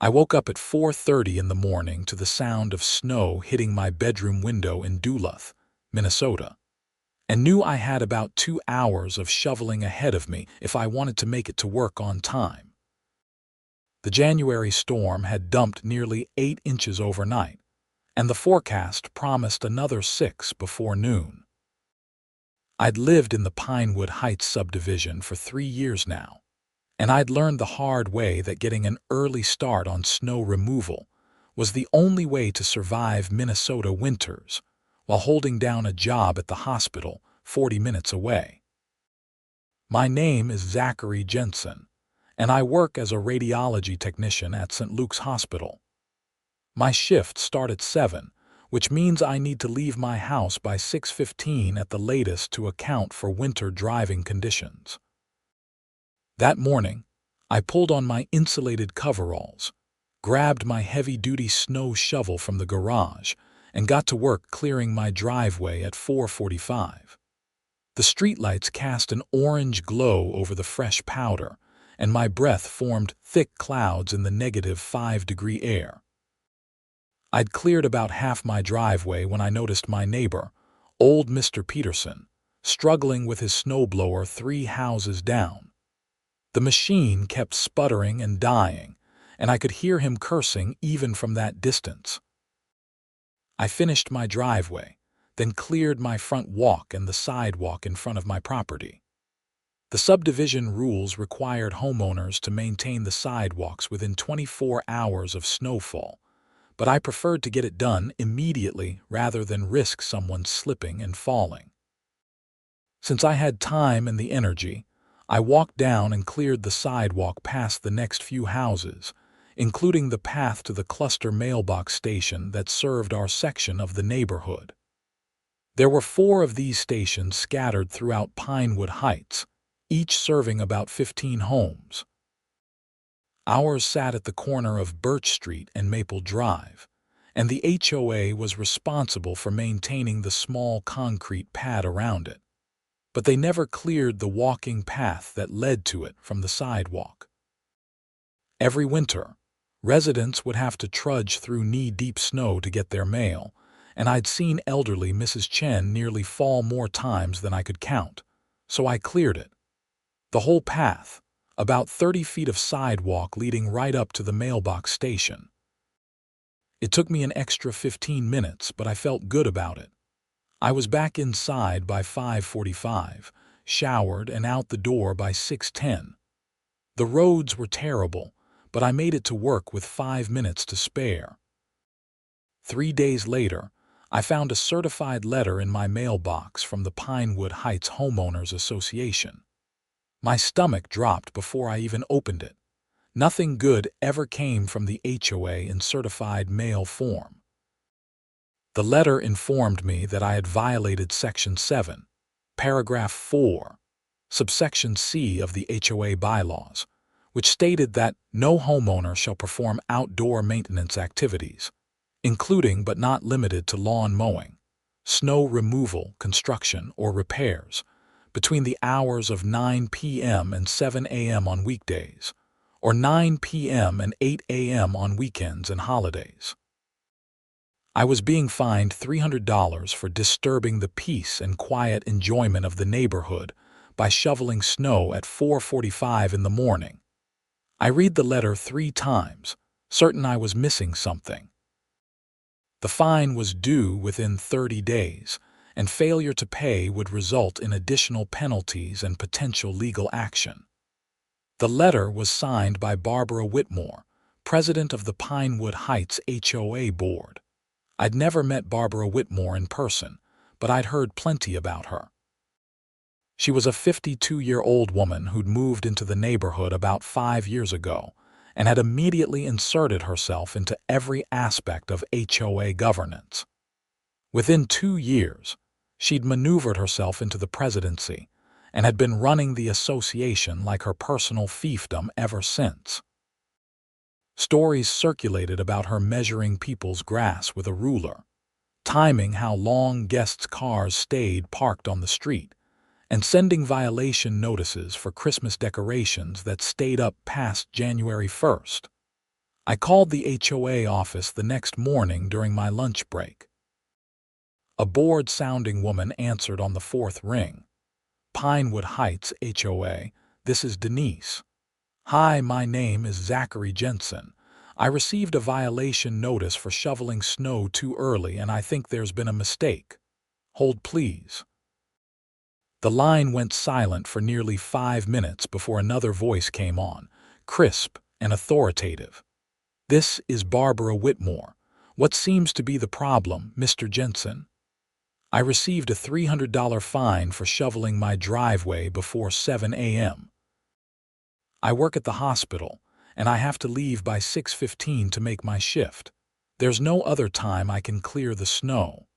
I woke up at 4:30 in the morning to the sound of snow hitting my bedroom window in Duluth, Minnesota, and knew I had about 2 hours of shoveling ahead of me if I wanted to make it to work on time. The January storm had dumped nearly 8 inches overnight, and the forecast promised another 6 before noon. I'd lived in the Pinewood Heights subdivision for 3 years now, and I'd learned the hard way that getting an early start on snow removal was the only way to survive Minnesota winters while holding down a job at the hospital 40 minutes away. My name is Zachary Jensen, and I work as a radiology technician at St. Luke's Hospital. My shifts start at 7, which means I need to leave my house by 6:15 at the latest to account for winter driving conditions. That morning, I pulled on my insulated coveralls, grabbed my heavy-duty snow shovel from the garage, and got to work clearing my driveway at 4:45. The streetlights cast an orange glow over the fresh powder, and my breath formed thick clouds in the -5-degree air. I'd cleared about half my driveway when I noticed my neighbor, old Mr. Peterson, struggling with his snowblower 3 houses down. The machine kept sputtering and dying, and I could hear him cursing even from that distance. I finished my driveway, then cleared my front walk and the sidewalk in front of my property. The subdivision rules required homeowners to maintain the sidewalks within 24 hours of snowfall, but I preferred to get it done immediately rather than risk someone slipping and falling. Since I had time and the energy, I walked down and cleared the sidewalk past the next few houses, including the path to the cluster mailbox station that served our section of the neighborhood. There were 4 of these stations scattered throughout Pinewood Heights, each serving about 15 homes. Ours sat at the corner of Birch Street and Maple Drive, and the HOA was responsible for maintaining the small concrete pad around it. But they never cleared the walking path that led to it from the sidewalk. Every winter, residents would have to trudge through knee-deep snow to get their mail, and I'd seen elderly Mrs. Chen nearly fall more times than I could count, so I cleared it. The whole path, about 30 feet of sidewalk leading right up to the mailbox station. It took me an extra 15 minutes, but I felt good about it. I was back inside by 5:45, showered and out the door by 6:10. The roads were terrible, but I made it to work with 5 minutes to spare. 3 days later, I found a certified letter in my mailbox from the Pinewood Heights Homeowners Association. My stomach dropped before I even opened it. Nothing good ever came from the HOA in certified mail form. The letter informed me that I had violated Section 7, Paragraph 4, subsection C of the HOA bylaws, which stated that no homeowner shall perform outdoor maintenance activities, including but not limited to lawn mowing, snow removal, construction, or repairs, between the hours of 9 p.m. and 7 a.m. on weekdays, or 9 p.m. and 8 a.m. on weekends and holidays. I was being fined $300 for disturbing the peace and quiet enjoyment of the neighborhood by shoveling snow at 4:45 in the morning. I read the letter 3 times, certain I was missing something. The fine was due within 30 days, and failure to pay would result in additional penalties and potential legal action. The letter was signed by Barbara Whitmore, president of the Pinewood Heights HOA board. I'd never met Barbara Whitmore in person, but I'd heard plenty about her. She was a 52-year-old woman who'd moved into the neighborhood about 5 years ago and had immediately inserted herself into every aspect of HOA governance. Within 2 years, she'd maneuvered herself into the presidency and had been running the association like her personal fiefdom ever since. Stories circulated about her measuring people's grass with a ruler, timing how long guests' cars stayed parked on the street, and sending violation notices for Christmas decorations that stayed up past January 1st. I called the HOA office the next morning during my lunch break. A bored-sounding woman answered on the fourth ring. Pinewood Heights HOA, this is Denise. Hi, my name is Zachary Jensen. I received a violation notice for shoveling snow too early and I think there's been a mistake. Hold please. The line went silent for nearly 5 minutes before another voice came on, crisp and authoritative. This is Barbara Whitmore. What seems to be the problem, Mr. Jensen? I received a $300 fine for shoveling my driveway before 7 a.m. I work at the hospital, and I have to leave by 6:15 to make my shift. There's no other time I can clear the snow.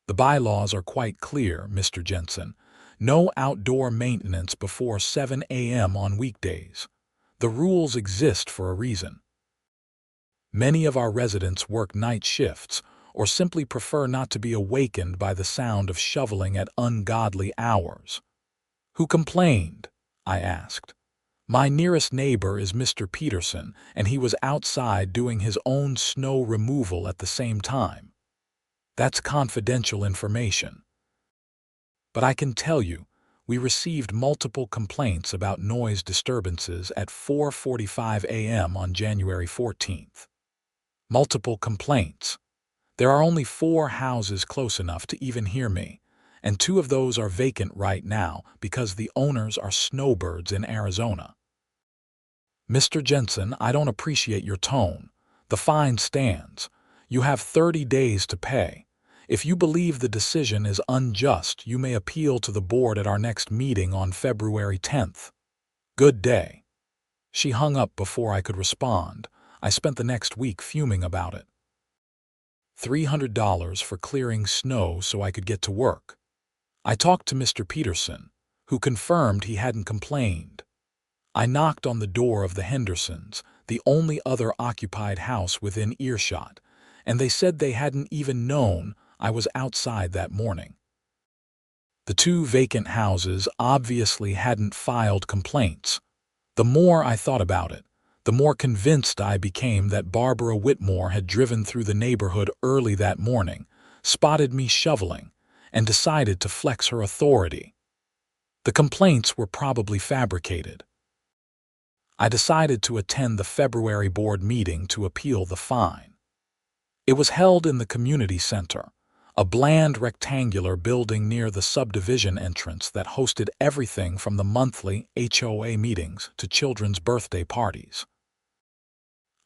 The bylaws are quite clear, Mr. Jensen. No outdoor maintenance before 7 a.m. on weekdays. The rules exist for a reason. Many of our residents work night shifts or simply prefer not to be awakened by the sound of shoveling at ungodly hours. Who complained? I asked. My nearest neighbor is Mr. Peterson, and he was outside doing his own snow removal at the same time. That's confidential information. But I can tell you, we received multiple complaints about noise disturbances at 4:45 a.m. on January 14th. Multiple complaints. There are only 4 houses close enough to even hear me, and 2 of those are vacant right now because the owners are snowbirds in Arizona. Mr. Jensen, I don't appreciate your tone. The fine stands. You have 30 days to pay. If you believe the decision is unjust, you may appeal to the board at our next meeting on February 10th. Good day. She hung up before I could respond. I spent the next week fuming about it. $300 for clearing snow so I could get to work. I talked to Mr. Peterson, who confirmed he hadn't complained. I knocked on the door of the Hendersons, the only other occupied house within earshot, and they said they hadn't even known I was outside that morning. The 2 vacant houses obviously hadn't filed complaints. The more I thought about it, the more convinced I became that Barbara Whitmore had driven through the neighborhood early that morning, spotted me shoveling, and decided to flex her authority. The complaints were probably fabricated. I decided to attend the February board meeting to appeal the fine. It was held in the community center, a bland rectangular building near the subdivision entrance that hosted everything from the monthly HOA meetings to children's birthday parties.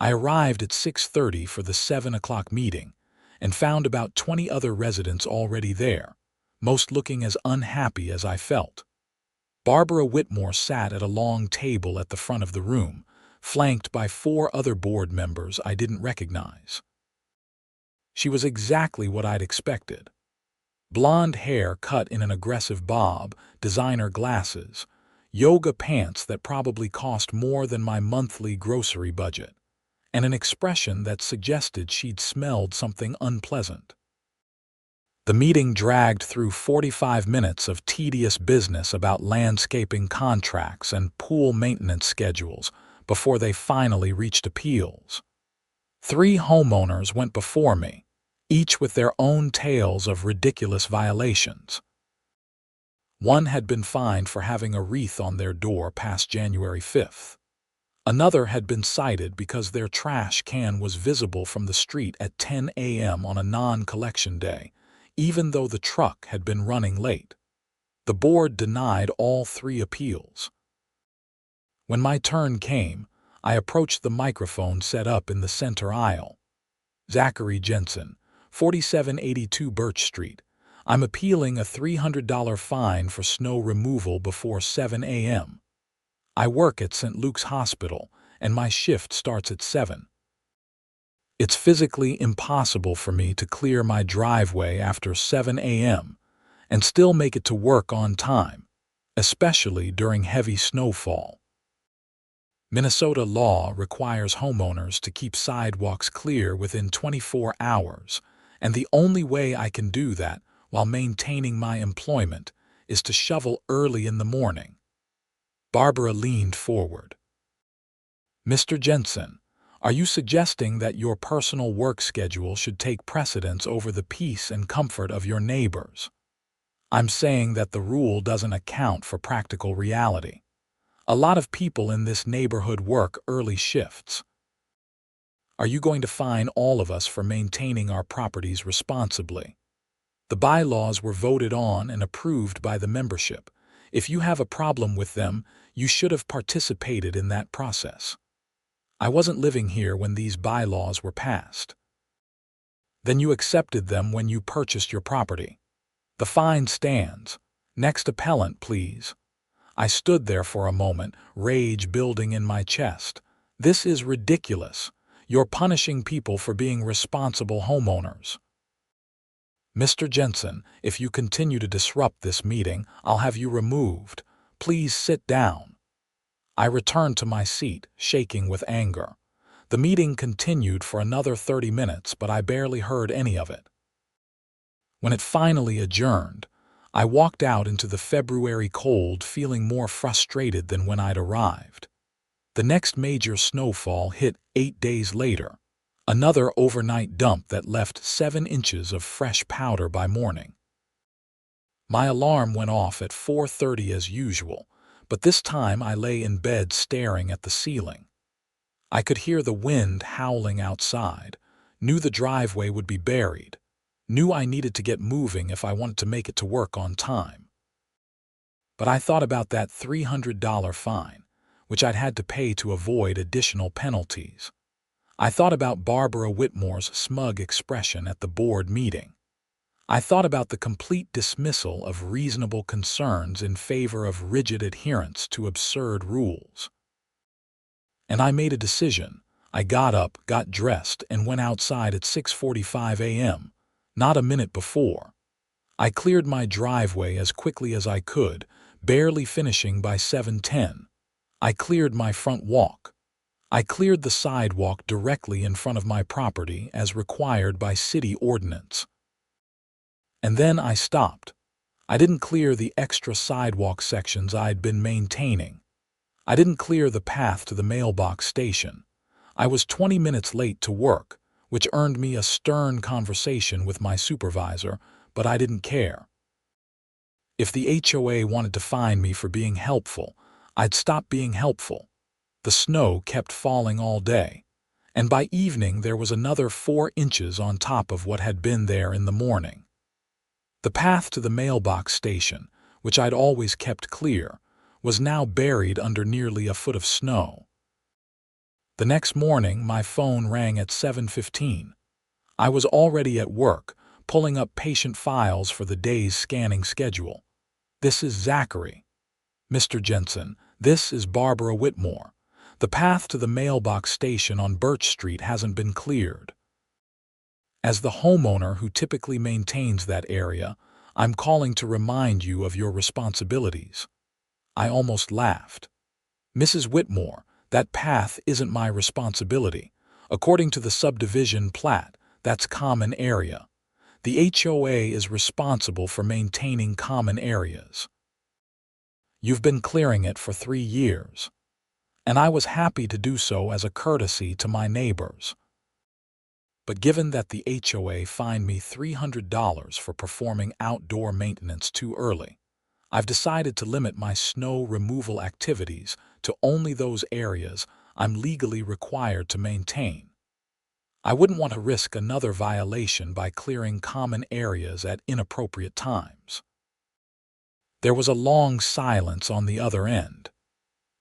I arrived at 6:30 for the 7 o'clock meeting and found about 20 other residents already there, most looking as unhappy as I felt. Barbara Whitmore sat at a long table at the front of the room, flanked by 4 other board members I didn't recognize. She was exactly what I'd expected. Blonde hair cut in an aggressive bob, designer glasses, yoga pants that probably cost more than my monthly grocery budget, and an expression that suggested she'd smelled something unpleasant. The meeting dragged through 45 minutes of tedious business about landscaping contracts and pool maintenance schedules before they finally reached appeals. 3 homeowners went before me, each with their own tales of ridiculous violations. One had been fined for having a wreath on their door past January 5th. Another had been cited because their trash can was visible from the street at 10 a.m. on a non-collection day, even though the truck had been running late. The board denied all 3 appeals. When my turn came, I approached the microphone set up in the center aisle. Zachary Jensen, 4782 Birch Street. I'm appealing a $300 fine for snow removal before 7 a.m. I work at St. Luke's Hospital, and my shift starts at 7. It's physically impossible for me to clear my driveway after 7 a.m. and still make it to work on time, especially during heavy snowfall. Minnesota law requires homeowners to keep sidewalks clear within 24 hours, and the only way I can do that while maintaining my employment is to shovel early in the morning. Barbara leaned forward. Mr. Jensen, Are you suggesting that your personal work schedule should take precedence over the peace and comfort of your neighbors? I'm saying that the rule doesn't account for practical reality. A lot of people in this neighborhood work early shifts. Are you going to fine all of us for maintaining our properties responsibly? The bylaws were voted on and approved by the membership. If you have a problem with them, you should have participated in that process. I wasn't living here when these bylaws were passed. Then you accepted them when you purchased your property. The fine stands. Next appellant, please. I stood there for a moment, rage building in my chest. This is ridiculous. You're punishing people for being responsible homeowners. Mr. Jensen, if you continue to disrupt this meeting, I'll have you removed. Please sit down. I returned to my seat, shaking with anger. The meeting continued for another 30 minutes, but I barely heard any of it. When it finally adjourned, I walked out into the February cold feeling more frustrated than when I'd arrived. The next major snowfall hit 8 days later, another overnight dump that left 7 inches of fresh powder by morning. My alarm went off at 4:30 as usual, but this time I lay in bed staring at the ceiling. I could hear the wind howling outside, knew the driveway would be buried, knew I needed to get moving if I wanted to make it to work on time. But I thought about that $300 fine, which I'd had to pay to avoid additional penalties. I thought about Barbara Whitmore's smug expression at the board meeting. I thought about the complete dismissal of reasonable concerns in favor of rigid adherence to absurd rules. And I made a decision. I got up, got dressed, and went outside at 6:45 a.m., not a minute before. I cleared my driveway as quickly as I could, barely finishing by 7:10. I cleared my front walk. I cleared the sidewalk directly in front of my property as required by city ordinance. And then I stopped. I didn't clear the extra sidewalk sections I'd been maintaining. I didn't clear the path to the mailbox station. I was 20 minutes late to work, which earned me a stern conversation with my supervisor, but I didn't care. If the HOA wanted to fine me for being helpful, I'd stop being helpful. The snow kept falling all day, and by evening there was another 4 inches on top of what had been there in the morning. The path to the mailbox station, which I'd always kept clear, was now buried under nearly a foot of snow. The next morning my phone rang at 7:15. I was already at work, pulling up patient files for the day's scanning schedule. "This is Zachary." "Mr. Jensen, this is Barbara Whitmore. The path to the mailbox station on Birch Street hasn't been cleared. As the homeowner who typically maintains that area, I'm calling to remind you of your responsibilities." I almost laughed. "Mrs. Whitmore, that path isn't my responsibility. According to the subdivision plat, that's common area. The HOA is responsible for maintaining common areas. You've been clearing it for 3 years, and I was happy to do so as a courtesy to my neighbors. But given that the HOA fined me $300 for performing outdoor maintenance too early, I've decided to limit my snow removal activities to only those areas I'm legally required to maintain. I wouldn't want to risk another violation by clearing common areas at inappropriate times." There was a long silence on the other end.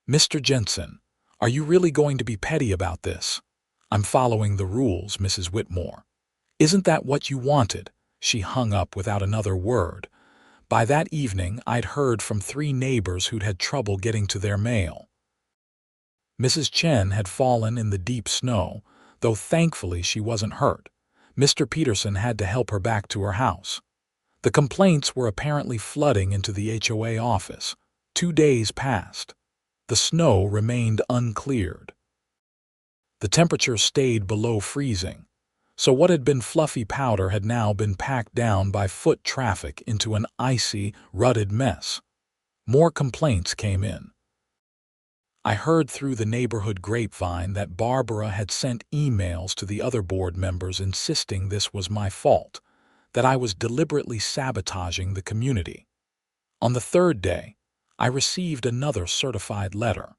"Mr. Jensen, are you really going to be petty about this?" "I'm following the rules, Mrs. Whitmore." "Isn't that what you wanted?" She hung up without another word. By that evening, I'd heard from 3 neighbors who'd had trouble getting to their mail. Mrs. Chen had fallen in the deep snow, though thankfully she wasn't hurt. Mr. Peterson had to help her back to her house. The complaints were apparently flooding into the HOA office. 2 days passed. The snow remained uncleared. The temperature stayed below freezing, so what had been fluffy powder had now been packed down by foot traffic into an icy, rutted mess. More complaints came in. I heard through the neighborhood grapevine that Barbara had sent emails to the other board members insisting this was my fault, that I was deliberately sabotaging the community. On the third day, I received another certified letter.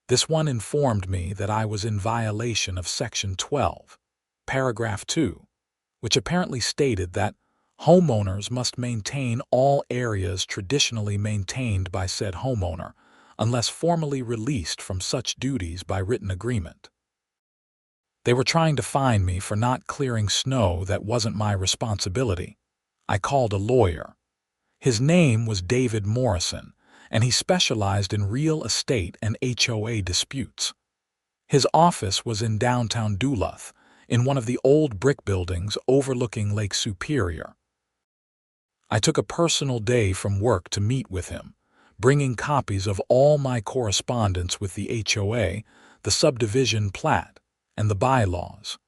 This one informed me that I was in violation of Section 12, Paragraph 2, which apparently stated that homeowners must maintain all areas traditionally maintained by said homeowner, unless formally released from such duties by written agreement. They were trying to fine me for not clearing snow that wasn't my responsibility. I called a lawyer. His name was David Morrison, and he specialized in real estate and HOA disputes. His office was in downtown Duluth, in one of the old brick buildings overlooking Lake Superior. I took a personal day from work to meet with him, bringing copies of all my correspondence with the HOA, the subdivision plat, and the bylaws.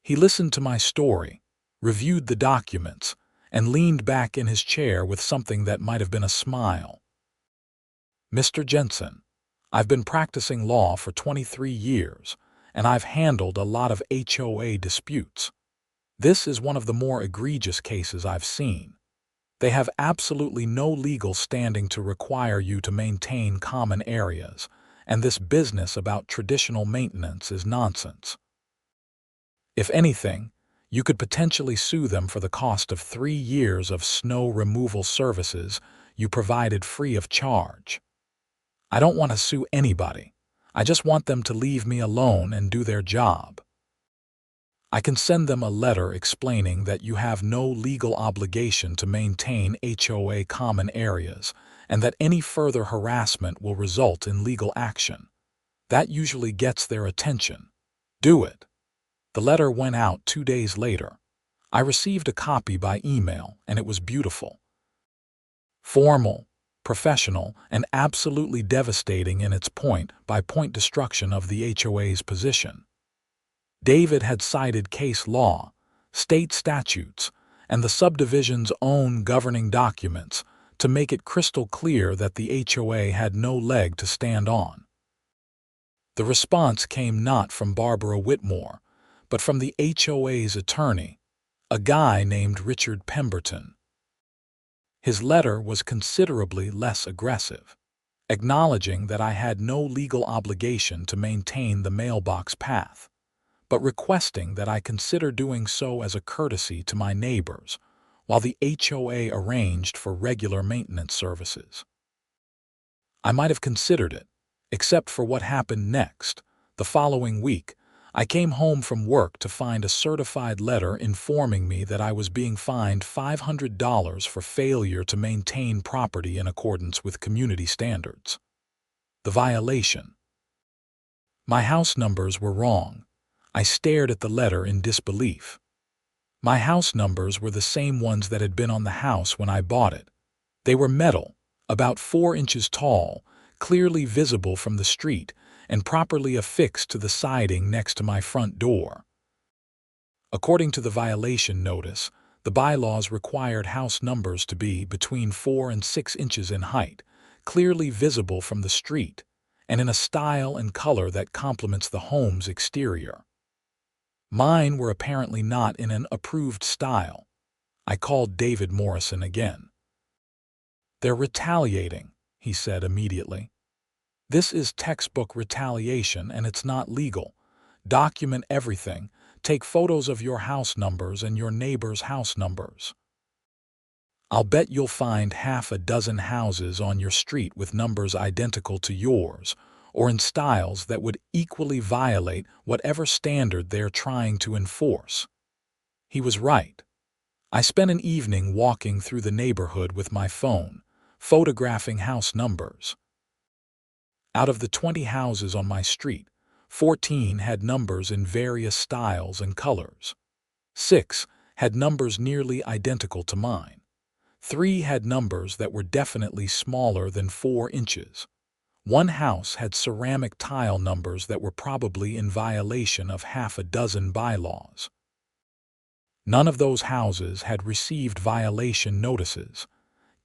He listened to my story, reviewed the documents, and leaned back in his chair with something that might have been a smile. "Mr. Jensen, I've been practicing law for 23 years, and I've handled a lot of HOA disputes. This is one of the more egregious cases I've seen. They have absolutely no legal standing to require you to maintain common areas, and this business about traditional maintenance is nonsense. If anything, you could potentially sue them for the cost of 3 years of snow removal services you provided free of charge. I don't want to sue anybody. I just want them to leave me alone and do their job. I can send them a letter explaining that you have no legal obligation to maintain HOA common areas and that any further harassment will result in legal action. That usually gets their attention. Do it." The letter went out 2 days later. I received a copy by email, and it was beautiful. Formal, professional, and absolutely devastating in its point-by-point destruction of the HOA's position. David had cited case law, state statutes, and the subdivision's own governing documents to make it crystal clear that the HOA had no leg to stand on. The response came not from Barbara Whitmore, but from the HOA's attorney, a guy named Richard Pemberton. His letter was considerably less aggressive, acknowledging that I had no legal obligation to maintain the mailbox path, but requesting that I consider doing so as a courtesy to my neighbors, while the HOA arranged for regular maintenance services. I might have considered it, except for what happened next. The following week, I came home from work to find a certified letter informing me that I was being fined $500 for failure to maintain property in accordance with community standards. The violation. My house numbers were wrong. I stared at the letter in disbelief. My house numbers were the same ones that had been on the house when I bought it. They were metal, about 4 inches tall, clearly visible from the street, and properly affixed to the siding next to my front door. According to the violation notice, the bylaws required house numbers to be between 4 and 6 inches in height, clearly visible from the street, and in a style and color that complements the home's exterior. Mine were apparently not in an approved style. I called David Morrison again. "They're retaliating," he said immediately. "This is textbook retaliation and it's not legal. Document everything. Take photos of your house numbers and your neighbors' house numbers. I'll bet you'll find half a dozen houses on your street with numbers identical to yours, or in styles that would equally violate whatever standard they're trying to enforce." He was right. I spent an evening walking through the neighborhood with my phone, photographing house numbers. Out of the 20 houses on my street, 14 had numbers in various styles and colors. 6 had numbers nearly identical to mine. 3 had numbers that were definitely smaller than 4 inches. One house had ceramic tile numbers that were probably in violation of half a dozen bylaws. None of those houses had received violation notices.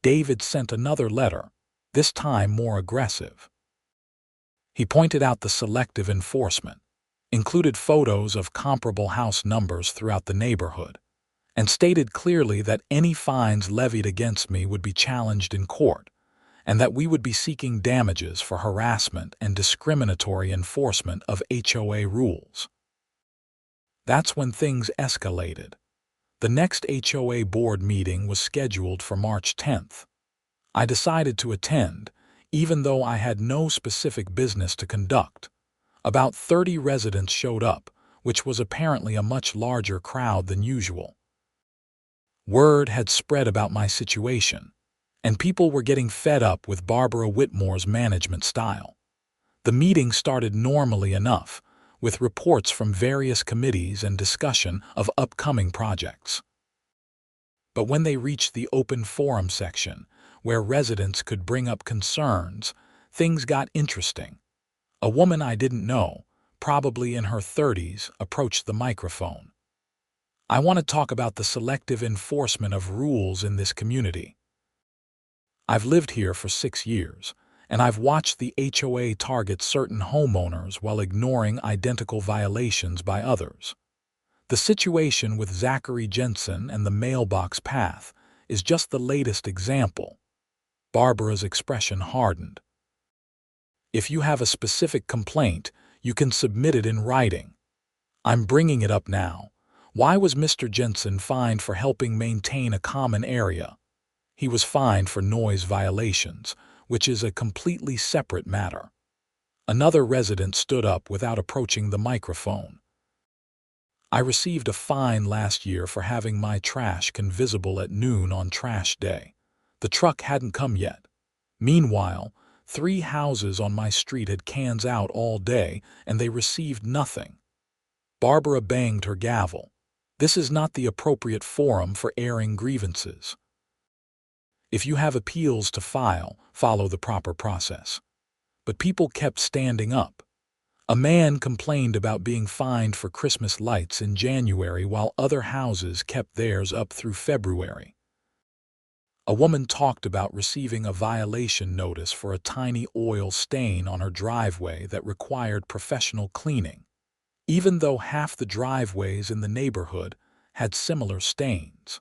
David sent another letter, this time more aggressive. He pointed out the selective enforcement, included photos of comparable house numbers throughout the neighborhood, and stated clearly that any fines levied against me would be challenged in court, and that we would be seeking damages for harassment and discriminatory enforcement of HOA rules. That's when things escalated. The next HOA board meeting was scheduled for March 10th. I decided to attend, even though I had no specific business to conduct. About 30 residents showed up, which was apparently a much larger crowd than usual. Word had spread about my situation, and people were getting fed up with Barbara Whitmore's management style. The meeting started normally enough, with reports from various committees and discussion of upcoming projects. But when they reached the open forum section, where residents could bring up concerns, things got interesting. A woman I didn't know, probably in her 30s, approached the microphone. "I want to talk about the selective enforcement of rules in this community. I've lived here for 6 years, and I've watched the HOA target certain homeowners while ignoring identical violations by others. The situation with Zachary Jensen and the mailbox path is just the latest example." Barbara's expression hardened. "If you have a specific complaint, you can submit it in writing. I'm bringing it up now. Why was Mr. Jensen fined for helping maintain a common area? He was fined for noise violations, which is a completely separate matter." Another resident stood up without approaching the microphone. "I received a fine last year for having my trash can visible at noon on trash day. The truck hadn't come yet. Meanwhile, 3 houses on my street had cans out all day and they received nothing." Barbara banged her gavel. "This is not the appropriate forum for airing grievances. If you have appeals to file, follow the proper process." But people kept standing up. A man complained about being fined for Christmas lights in January while other houses kept theirs up through February. A woman talked about receiving a violation notice for a tiny oil stain on her driveway that required professional cleaning, even though half the driveways in the neighborhood had similar stains.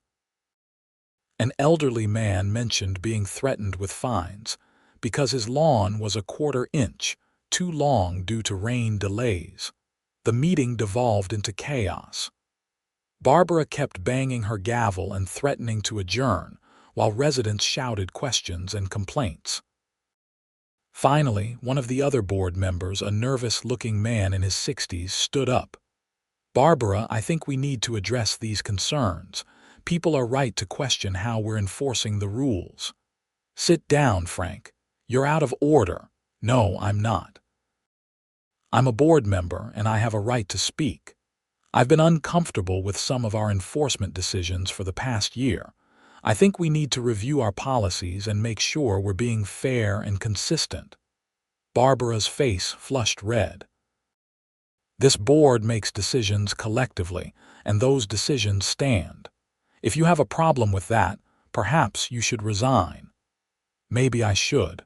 An elderly man mentioned being threatened with fines because his lawn was a 1/4 inch too long due to rain delays. The meeting devolved into chaos. Barbara kept banging her gavel and threatening to adjourn, while residents shouted questions and complaints. Finally, one of the other board members, a nervous-looking man in his 60s, stood up. "Barbara, I think we need to address these concerns. People are right to question how we're enforcing the rules." "Sit down, Frank. You're out of order." "No, I'm not. I'm a board member and I have a right to speak. I've been uncomfortable with some of our enforcement decisions for the past year. I think we need to review our policies and make sure we're being fair and consistent." Barbara's face flushed red. "This board makes decisions collectively, and those decisions stand. If you have a problem with that, perhaps you should resign." "Maybe I should.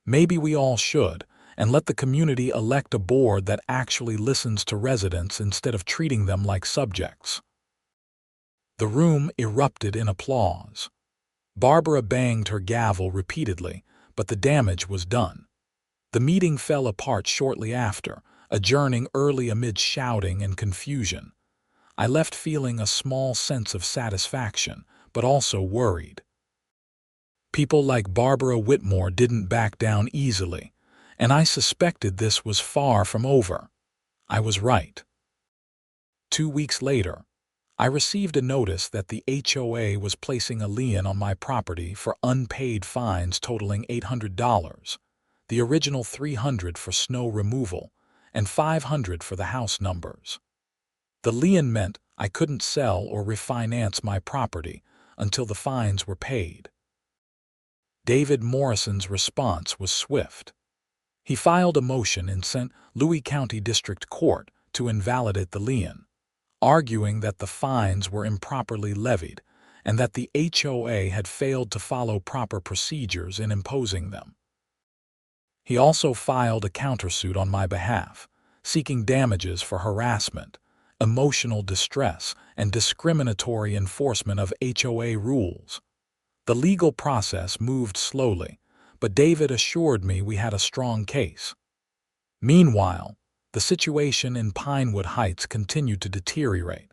Maybe we all should, and let the community elect a board that actually listens to residents instead of treating them like subjects." The room erupted in applause. Barbara banged her gavel repeatedly, but the damage was done. The meeting fell apart shortly after, adjourning early amid shouting and confusion. I left feeling a small sense of satisfaction, but also worried. People like Barbara Whitmore didn't back down easily, and I suspected this was far from over. I was right. 2 weeks later, I received a notice that the HOA was placing a lien on my property for unpaid fines totaling $800, the original $300 for snow removal, and $500 for the house numbers. The lien meant I couldn't sell or refinance my property until the fines were paid. David Morrison's response was swift. He filed a motion in St. Louis County District Court to invalidate the lien, arguing that the fines were improperly levied and that the HOA had failed to follow proper procedures in imposing them. He also filed a countersuit on my behalf, seeking damages for harassment, emotional distress, and discriminatory enforcement of HOA rules. The legal process moved slowly, but David assured me we had a strong case. Meanwhile, the situation in Pinewood Heights continued to deteriorate.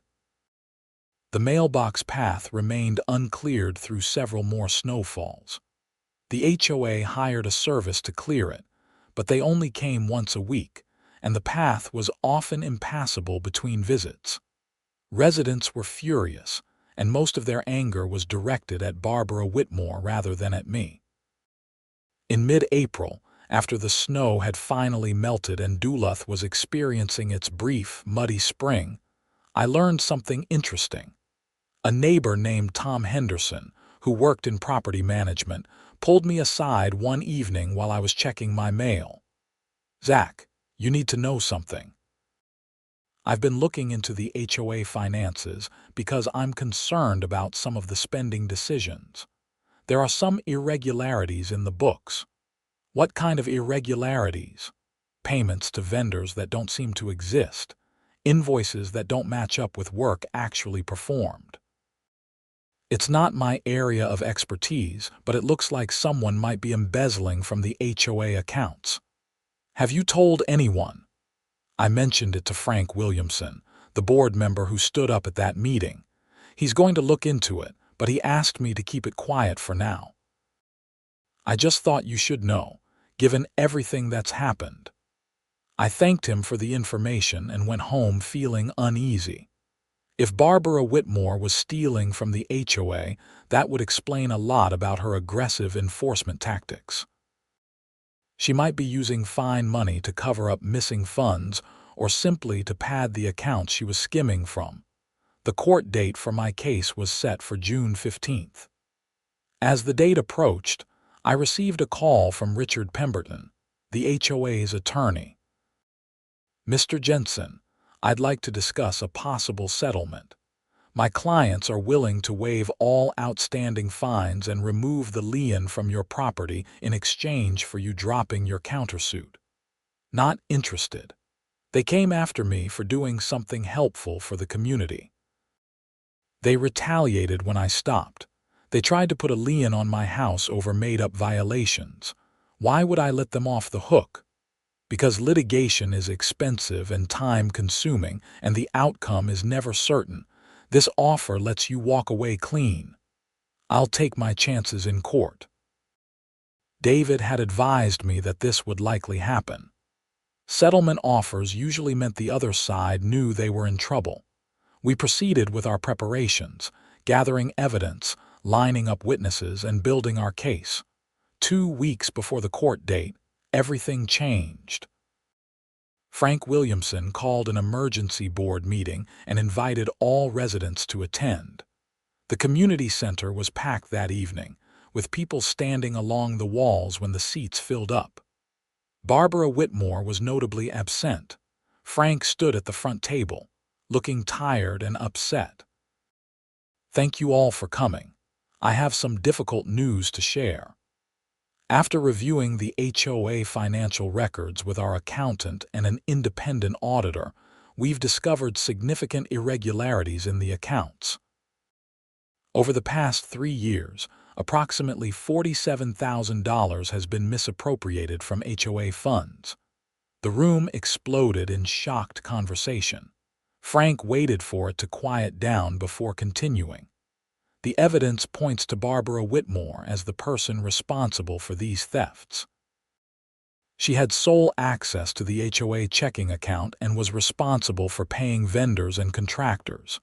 The mailbox path remained uncleared through several more snowfalls. The HOA hired a service to clear it, but they only came once a week, and the path was often impassable between visits. Residents were furious, and most of their anger was directed at Barbara Whitmore rather than at me. In mid-April, after the snow had finally melted and Duluth was experiencing its brief, muddy spring, I learned something interesting. A neighbor named Tom Henderson, who worked in property management, pulled me aside one evening while I was checking my mail. "Zach, you need to know something. I've been looking into the HOA finances because I'm concerned about some of the spending decisions. There are some irregularities in the books." "What kind of irregularities?" "Payments to vendors that don't seem to exist. Invoices that don't match up with work actually performed." It's not my area of expertise, but it looks like someone might be embezzling from the HOA accounts. "Have you told anyone?" I mentioned it to Frank Williamson, the board member who stood up at that meeting. He's going to look into it, but he asked me to keep it quiet for now. I just thought you should know, given everything that's happened. I thanked him for the information and went home feeling uneasy. If Barbara Whitmore was stealing from the HOA, that would explain a lot about her aggressive enforcement tactics. She might be using fine money to cover up missing funds or simply to pad the accounts she was skimming from. The court date for my case was set for June 15th. As the date approached, I received a call from Richard Pemberton, the HOA's attorney. "Mr. Jensen, I'd like to discuss a possible settlement. My clients are willing to waive all outstanding fines and remove the lien from your property in exchange for you dropping your countersuit." Not interested. They came after me for doing something helpful for the community. They retaliated when I stopped. They tried to put a lien on my house over made-up violations. Why would I let them off the hook? Because litigation is expensive and time-consuming, and the outcome is never certain. This offer lets you walk away clean. I'll take my chances in court. David had advised me that this would likely happen. Settlement offers usually meant the other side knew they were in trouble. We proceeded with our preparations, gathering evidence, lining up witnesses, and building our case. 2 weeks before the court date, everything changed. Frank Williamson called an emergency board meeting and invited all residents to attend. The community center was packed that evening, with people standing along the walls when the seats filled up. Barbara Whitmore was notably absent. Frank stood at the front table, looking tired and upset. "Thank you all for coming. I have some difficult news to share. After reviewing the HOA financial records with our accountant and an independent auditor, we've discovered significant irregularities in the accounts. Over the past 3 years, approximately $47,000 has been misappropriated from HOA funds." The room exploded in shocked conversation. Frank waited for it to quiet down before continuing. "The evidence points to Barbara Whitmore as the person responsible for these thefts. She had sole access to the HOA checking account and was responsible for paying vendors and contractors.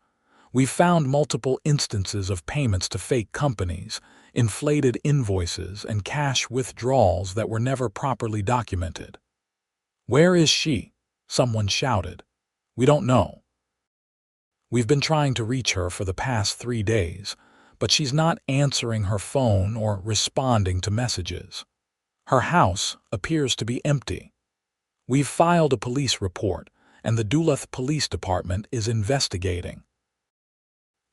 We've found multiple instances of payments to fake companies, inflated invoices, and cash withdrawals that were never properly documented." "Where is she?" someone shouted. "We don't know. We've been trying to reach her for the past 3 days, but she's not answering her phone or responding to messages. Her house appears to be empty. We've filed a police report, and the Duluth Police Department is investigating."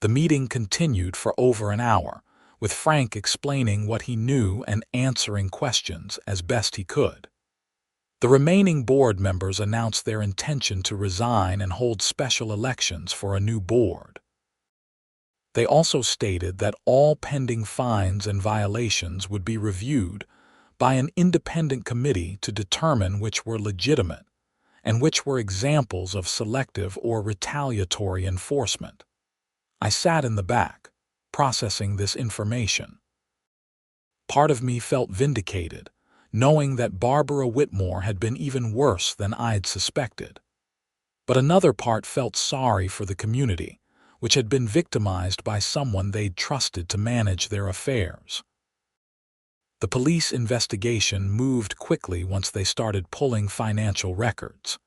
The meeting continued for over an hour, with Frank explaining what he knew and answering questions as best he could. The remaining board members announced their intention to resign and hold special elections for a new board. They also stated that all pending fines and violations would be reviewed by an independent committee to determine which were legitimate and which were examples of selective or retaliatory enforcement. I sat in the back, processing this information. Part of me felt vindicated, knowing that Barbara Whitmore had been even worse than I'd suspected. But another part felt sorry for the community, which had been victimized by someone they'd trusted to manage their affairs. The police investigation moved quickly once they started pulling financial records.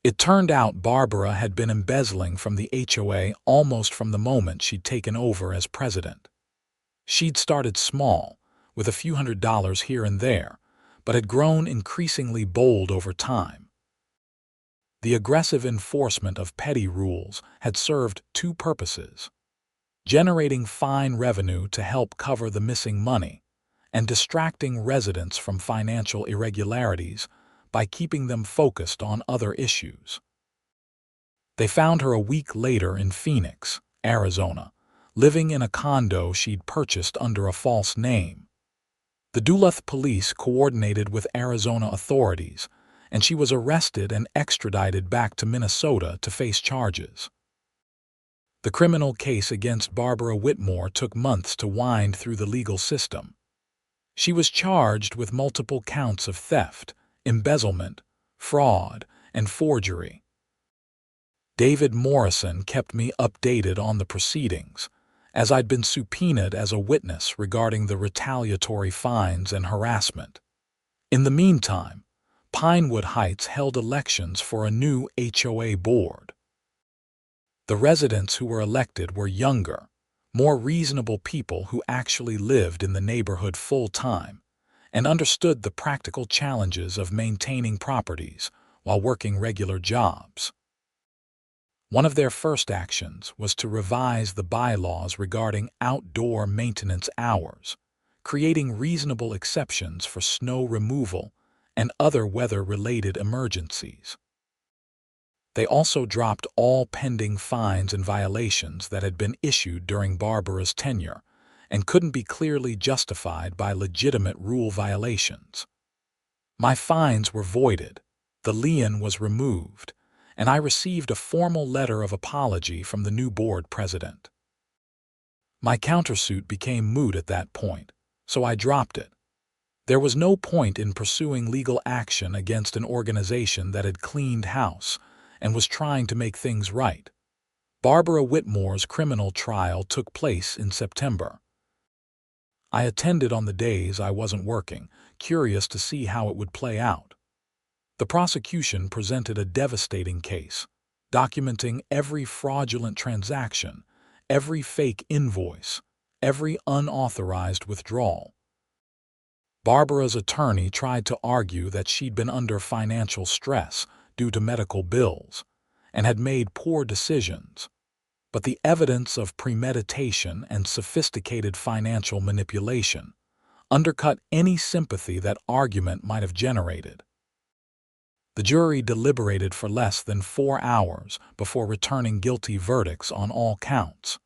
It turned out Barbara had been embezzling from the HOA almost from the moment she'd taken over as president. She'd started small, with a few $100s here and there, but had grown increasingly bold over time. The aggressive enforcement of petty rules had served two purposes: generating fine revenue to help cover the missing money, and distracting residents from financial irregularities by keeping them focused on other issues. They found her a week later in Phoenix, Arizona, living in a condo she'd purchased under a false name. The Duluth police coordinated with Arizona authorities, and she was arrested and extradited back to Minnesota to face charges. The criminal case against Barbara Whitmore took months to wind through the legal system. She was charged with multiple counts of theft, embezzlement, fraud, and forgery. David Morrison kept me updated on the proceedings, as I'd been subpoenaed as a witness regarding the retaliatory fines and harassment. In the meantime, Pinewood Heights held elections for a new HOA board. The residents who were elected were younger, more reasonable people who actually lived in the neighborhood full-time and understood the practical challenges of maintaining properties while working regular jobs. One of their first actions was to revise the bylaws regarding outdoor maintenance hours, creating reasonable exceptions for snow removal and other weather-related emergencies. They also dropped all pending fines and violations that had been issued during Barbara's tenure and couldn't be clearly justified by legitimate rule violations. My fines were voided, the lien was removed, and I received a formal letter of apology from the new board president. My countersuit became moot at that point, so I dropped it. There was no point in pursuing legal action against an organization that had cleaned house and was trying to make things right. Barbara Whitmore's criminal trial took place in September. I attended on the days I wasn't working, curious to see how it would play out. The prosecution presented a devastating case, documenting every fraudulent transaction, every fake invoice, every unauthorized withdrawal. Barbara's attorney tried to argue that she'd been under financial stress due to medical bills and had made poor decisions, but the evidence of premeditation and sophisticated financial manipulation undercut any sympathy that argument might have generated. The jury deliberated for less than 4 hours before returning guilty verdicts on all counts.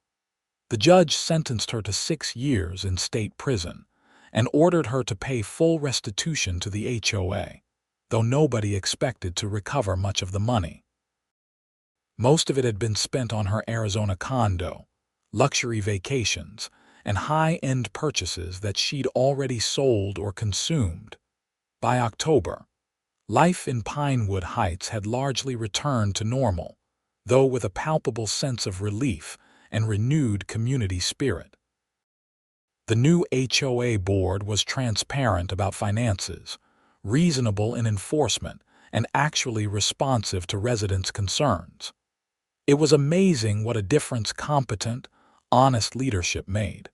The judge sentenced her to 6 years in state prison and ordered her to pay full restitution to the HOA, though nobody expected to recover much of the money. Most of it had been spent on her Arizona condo, luxury vacations, and high-end purchases that she'd already sold or consumed. By October, life in Pinewood Heights had largely returned to normal, though with a palpable sense of relief and renewed community spirit. The new HOA board was transparent about finances, reasonable in enforcement, and actually responsive to residents' concerns. It was amazing what a difference competent, honest leadership made.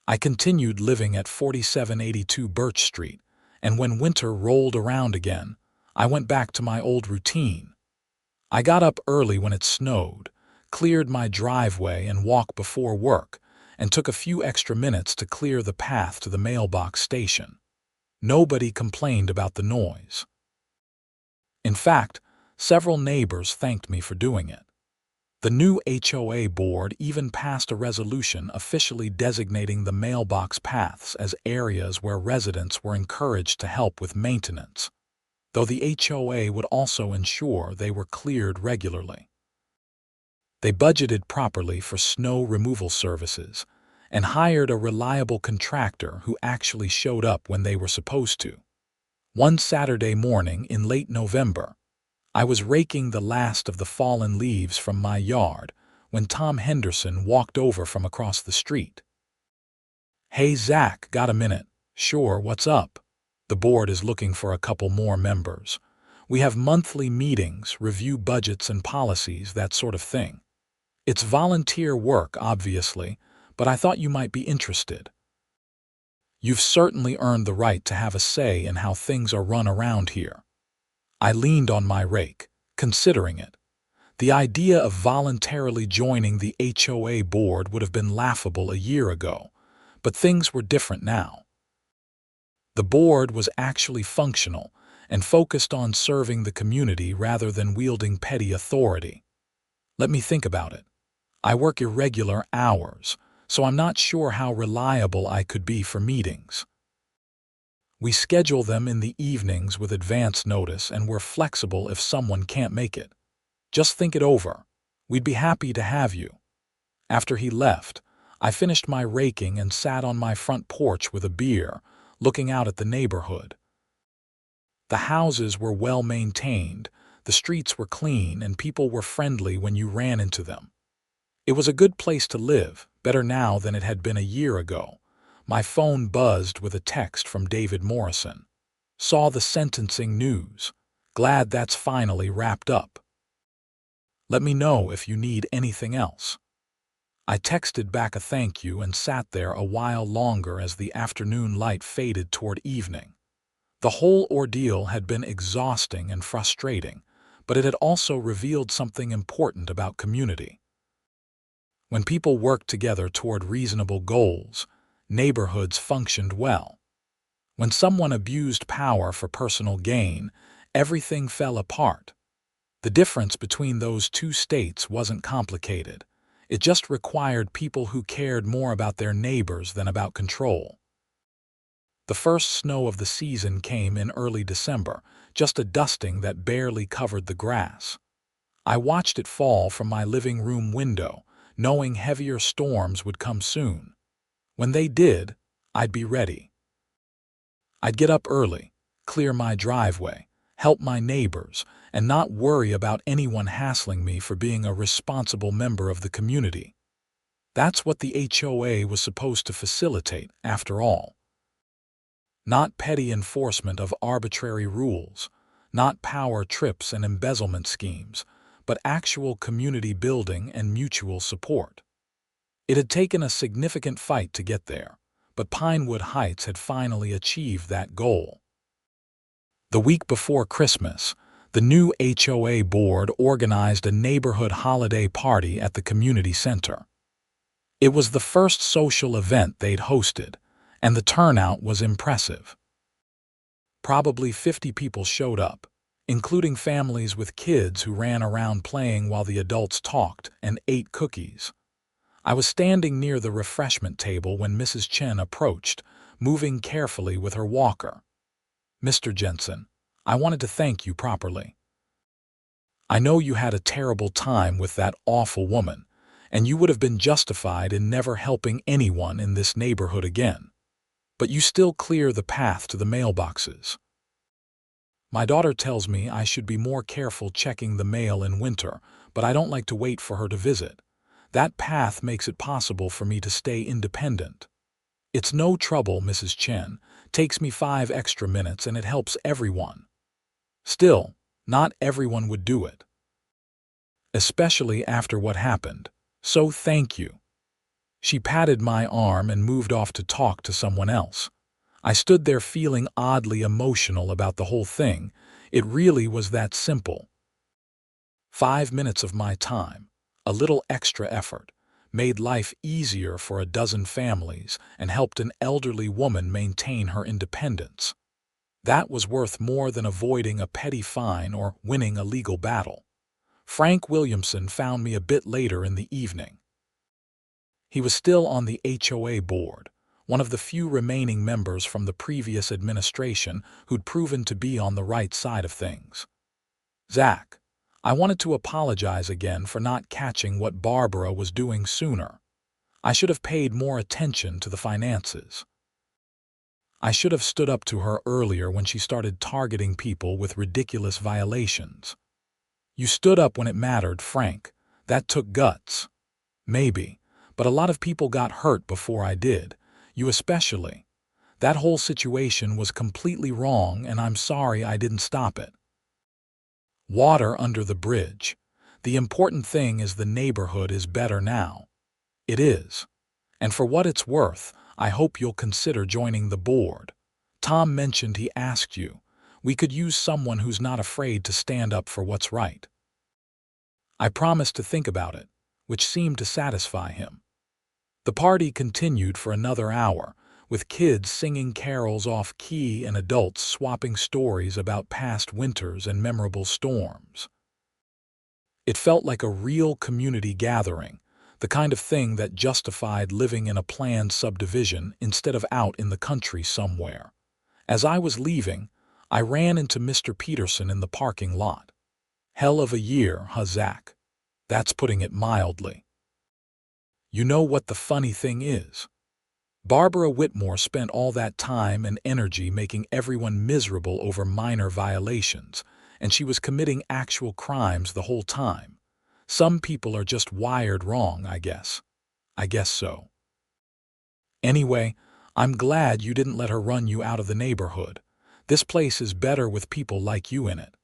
I continued living at 4782 Birch Street, and when winter rolled around again, I went back to my old routine. I got up early when it snowed, cleared my driveway and walked before work, and took a few extra minutes to clear the path to the mailbox station. Nobody complained about the noise. In fact, several neighbors thanked me for doing it. The new HOA board even passed a resolution officially designating the mailbox paths as areas where residents were encouraged to help with maintenance, though the HOA would also ensure they were cleared regularly. They budgeted properly for snow removal services and hired a reliable contractor who actually showed up when they were supposed to. One Saturday morning in late November, I was raking the last of the fallen leaves from my yard when Tom Henderson walked over from across the street. "Hey, Zach, got a minute?" "Sure, what's up?" "The board is looking for a couple more members. We have monthly meetings, review budgets and policies, that sort of thing. It's volunteer work, obviously, but I thought you might be interested." "You've certainly earned the right to have a say in how things are run around here." I leaned on my rake, considering it. The idea of voluntarily joining the HOA board would have been laughable a year ago, but things were different now. The board was actually functional and focused on serving the community rather than wielding petty authority. Let me think about it. I work irregular hours, so I'm not sure how reliable I could be for meetings. We schedule them in the evenings with advance notice, and we're flexible if someone can't make it. Just think it over. We'd be happy to have you. After he left, I finished my raking and sat on my front porch with a beer, looking out at the neighborhood. The houses were well maintained, the streets were clean, and people were friendly when you ran into them. It was a good place to live, better now than it had been a year ago. My phone buzzed with a text from David Morrison. "Saw the sentencing news. Glad that's finally wrapped up. Let me know if you need anything else." I texted back a thank you and sat there a while longer as the afternoon light faded toward evening. The whole ordeal had been exhausting and frustrating, but it had also revealed something important about community. When people worked together toward reasonable goals, neighborhoods functioned well. When someone abused power for personal gain, everything fell apart. The difference between those two states wasn't complicated. It just required people who cared more about their neighbors than about control. The first snow of the season came in early December, just a dusting that barely covered the grass. I watched it fall from my living room window, knowing heavier storms would come soon. When they did, I'd be ready. I'd get up early, clear my driveway, help my neighbors, and not worry about anyone hassling me for being a responsible member of the community. That's what the HOA was supposed to facilitate, after all. Not petty enforcement of arbitrary rules, not power trips and embezzlement schemes, but actual community building and mutual support. It had taken a significant fight to get there, but Pinewood Heights had finally achieved that goal. The week before Christmas, the new HOA board organized a neighborhood holiday party at the community center. It was the first social event they'd hosted, and the turnout was impressive. Probably 50 people showed up, including families with kids who ran around playing while the adults talked and ate cookies. I was standing near the refreshment table when Mrs. Chen approached, moving carefully with her walker. "Mr. Jensen, I wanted to thank you properly. I know you had a terrible time with that awful woman, and you would have been justified in never helping anyone in this neighborhood again. But you still clear the path to the mailboxes. My daughter tells me I should be more careful checking the mail in winter, but I don't like to wait for her to visit. That path makes it possible for me to stay independent. It's no trouble, Mrs. Chen. Takes me 5 extra minutes and it helps everyone. Still, not everyone would do it. Especially after what happened. So thank you." She patted my arm and moved off to talk to someone else. I stood there feeling oddly emotional about the whole thing. It really was that simple. 5 minutes of my time, a little extra effort, made life easier for a dozen families and helped an elderly woman maintain her independence. That was worth more than avoiding a petty fine or winning a legal battle. Frank Williamson found me a bit later in the evening. He was still on the HOA board, one of the few remaining members from the previous administration who'd proven to be on the right side of things. "Zach, I wanted to apologize again for not catching what Barbara was doing sooner. I should have paid more attention to the finances. I should have stood up to her earlier when she started targeting people with ridiculous violations." "You stood up when it mattered, Frank. That took guts." "Maybe, but a lot of people got hurt before I did. You especially. That whole situation was completely wrong, and I'm sorry I didn't stop it." Water under the bridge. The important thing is the neighborhood is better now. It is. And for what it's worth, I hope you'll consider joining the board. Tom mentioned he asked you. We could use someone who's not afraid to stand up for what's right. I promised to think about it, which seemed to satisfy him. The party continued for another hour, with kids singing carols off-key and adults swapping stories about past winters and memorable storms. It felt like a real community gathering, the kind of thing that justified living in a planned subdivision instead of out in the country somewhere. As I was leaving, I ran into Mr. Peterson in the parking lot. "Hell of a year, huh, Zach?" That's putting it mildly. You know what the funny thing is? Barbara Whitmore spent all that time and energy making everyone miserable over minor violations, and she was committing actual crimes the whole time. Some people are just wired wrong, I guess. I guess so. Anyway, I'm glad you didn't let her run you out of the neighborhood. This place is better with people like you in it.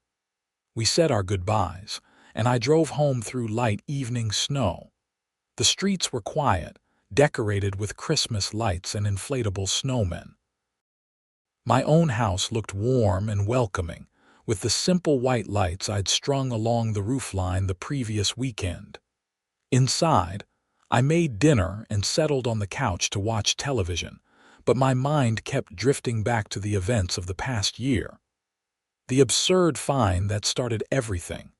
We said our goodbyes, and I drove home through light evening snow. The streets were quiet, decorated with Christmas lights and inflatable snowmen. My own house looked warm and welcoming, with the simple white lights I'd strung along the roofline the previous weekend. Inside, I made dinner and settled on the couch to watch television, but my mind kept drifting back to the events of the past year. The absurd fine that started everything.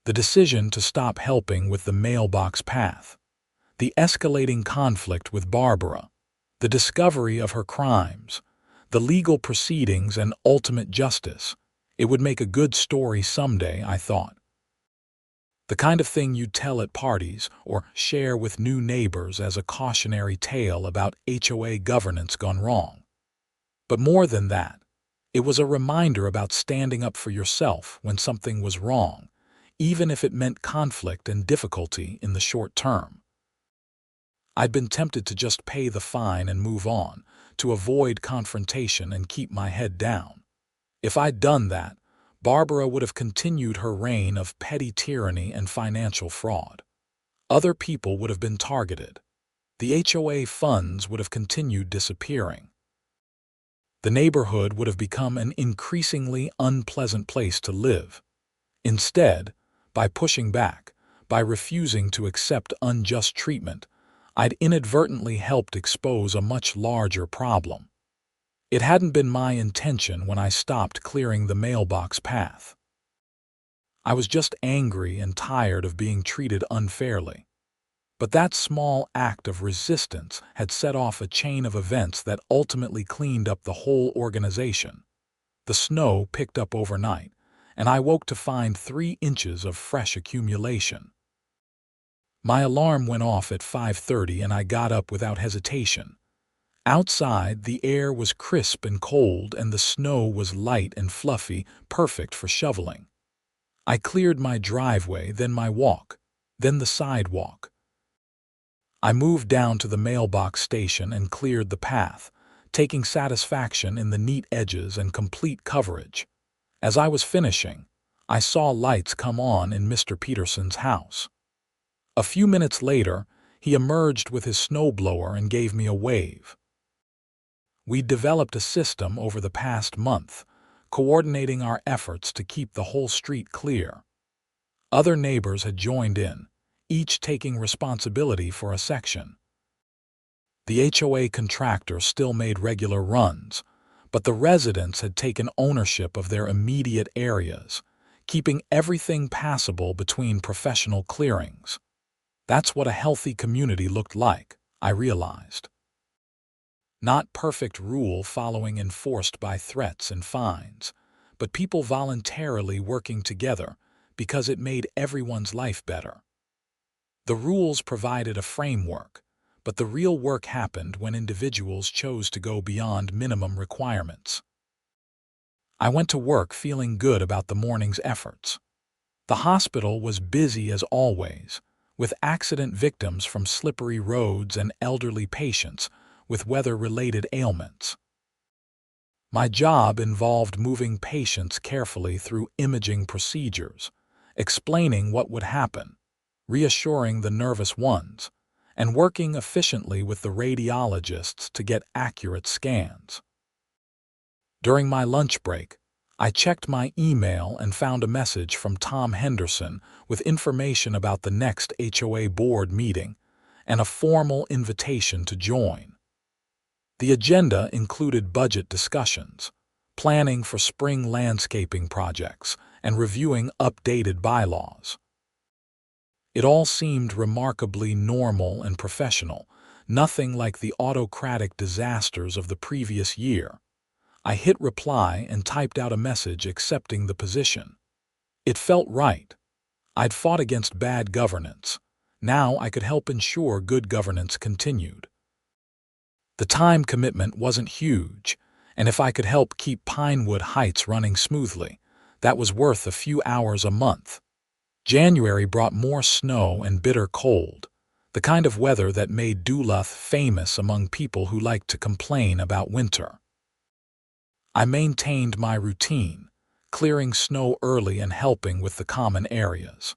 The decision to stop helping with the mailbox path. The escalating conflict with Barbara. The discovery of her crimes. The legal proceedings and ultimate justice. It would make a good story someday, I thought. The kind of thing you'd tell at parties or share with new neighbors as a cautionary tale about HOA governance gone wrong. But more than that, it was a reminder about standing up for yourself when something was wrong, even if it meant conflict and difficulty in the short term. I'd been tempted to just pay the fine and move on, to avoid confrontation and keep my head down. If I'd done that, Barbara would have continued her reign of petty tyranny and financial fraud. Other people would have been targeted. The HOA funds would have continued disappearing. The neighborhood would have become an increasingly unpleasant place to live. Instead, by pushing back, by refusing to accept unjust treatment, I'd inadvertently helped expose a much larger problem. It hadn't been my intention when I stopped clearing the mailbox path. I was just angry and tired of being treated unfairly. But that small act of resistance had set off a chain of events that ultimately cleaned up the whole organization. The snow picked up overnight, and I woke to find 3 inches of fresh accumulation. My alarm went off at 5:30 and I got up without hesitation. Outside, the air was crisp and cold and the snow was light and fluffy, perfect for shoveling. I cleared my driveway, then my walk, then the sidewalk. I moved down to the mailbox station and cleared the path, taking satisfaction in the neat edges and complete coverage. As I was finishing, I saw lights come on in Mr. Peterson's house. A few minutes later, he emerged with his snowblower and gave me a wave. We'd developed a system over the past month, coordinating our efforts to keep the whole street clear. Other neighbors had joined in, each taking responsibility for a section. The HOA contractor still made regular runs, but the residents had taken ownership of their immediate areas, keeping everything passable between professional clearings. That's what a healthy community looked like, I realized. Not perfect rule following enforced by threats and fines, but people voluntarily working together because it made everyone's life better. The rules provided a framework, but the real work happened when individuals chose to go beyond minimum requirements. I went to work feeling good about the morning's efforts. The hospital was busy as always, with accident victims from slippery roads and elderly patients with weather-related ailments. My job involved moving patients carefully through imaging procedures, explaining what would happen, reassuring the nervous ones, and working efficiently with the radiologists to get accurate scans. During my lunch break, I checked my email and found a message from Tom Henderson with information about the next HOA board meeting and a formal invitation to join. The agenda included budget discussions, planning for spring landscaping projects, and reviewing updated bylaws. It all seemed remarkably normal and professional, nothing like the autocratic disasters of the previous year. I hit reply and typed out a message accepting the position. It felt right. I'd fought against bad governance. Now I could help ensure good governance continued. The time commitment wasn't huge, and if I could help keep Pinewood Heights running smoothly, that was worth a few hours a month. January brought more snow and bitter cold, the kind of weather that made Duluth famous among people who liked to complain about winter. I maintained my routine, clearing snow early and helping with the common areas.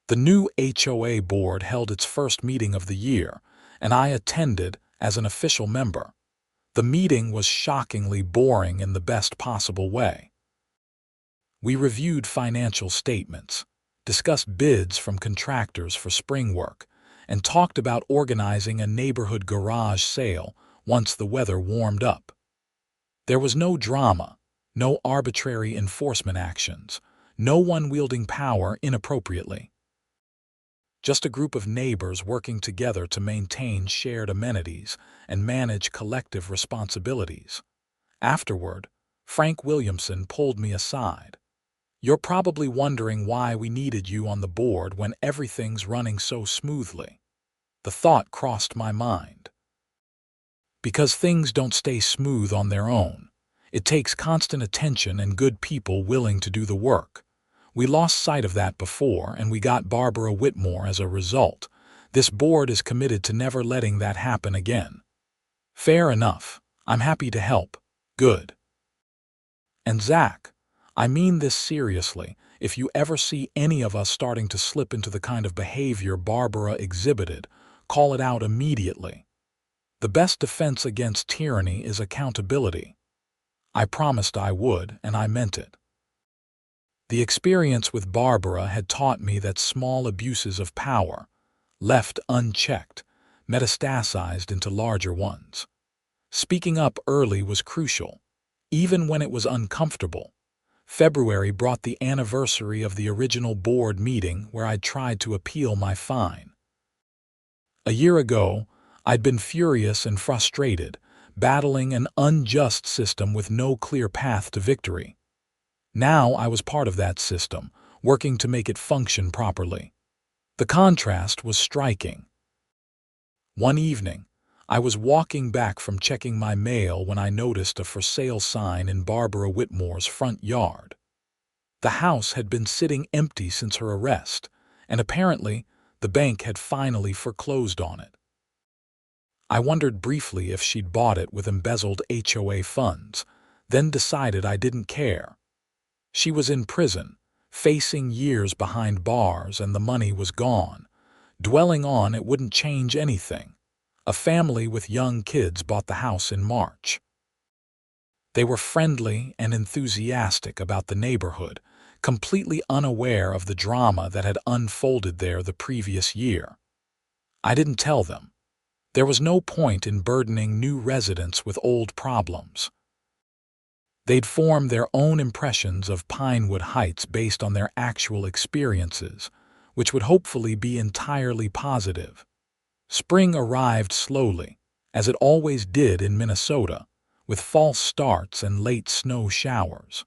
The new HOA board held its first meeting of the year, and I attended as an official member. The meeting was shockingly boring in the best possible way. We reviewed financial statements, discussed bids from contractors for spring work, and talked about organizing a neighborhood garage sale once the weather warmed up. There was no drama, no arbitrary enforcement actions, no one wielding power inappropriately. Just a group of neighbors working together to maintain shared amenities and manage collective responsibilities. Afterward, Frank Williamson pulled me aside. "You're probably wondering why we needed you on the board when everything's running so smoothly." The thought crossed my mind. Because things don't stay smooth on their own. It takes constant attention and good people willing to do the work. We lost sight of that before, and we got Barbara Whitmore as a result. This board is committed to never letting that happen again. Fair enough. I'm happy to help. Good. And Zach, I mean this seriously, if you ever see any of us starting to slip into the kind of behavior Barbara exhibited, call it out immediately. The best defense against tyranny is accountability. I promised I would, and I meant it. The experience with Barbara had taught me that small abuses of power, left unchecked, metastasized into larger ones. Speaking up early was crucial, even when it was uncomfortable. February brought the anniversary of the original board meeting where I'd tried to appeal my fine. A year ago, I'd been furious and frustrated, battling an unjust system with no clear path to victory. Now I was part of that system, working to make it function properly. The contrast was striking. One evening, I was walking back from checking my mail when I noticed a for sale sign in Barbara Whitmore's front yard. The house had been sitting empty since her arrest, and apparently the bank had finally foreclosed on it. I wondered briefly if she'd bought it with embezzled HOA funds, then decided I didn't care. She was in prison, facing years behind bars, and the money was gone. Dwelling on it wouldn't change anything. A family with young kids bought the house in March. They were friendly and enthusiastic about the neighborhood, completely unaware of the drama that had unfolded there the previous year. I didn't tell them. There was no point in burdening new residents with old problems. They'd form their own impressions of Pinewood Heights based on their actual experiences, which would hopefully be entirely positive. Spring arrived slowly, as it always did in Minnesota, with false starts and late snow showers.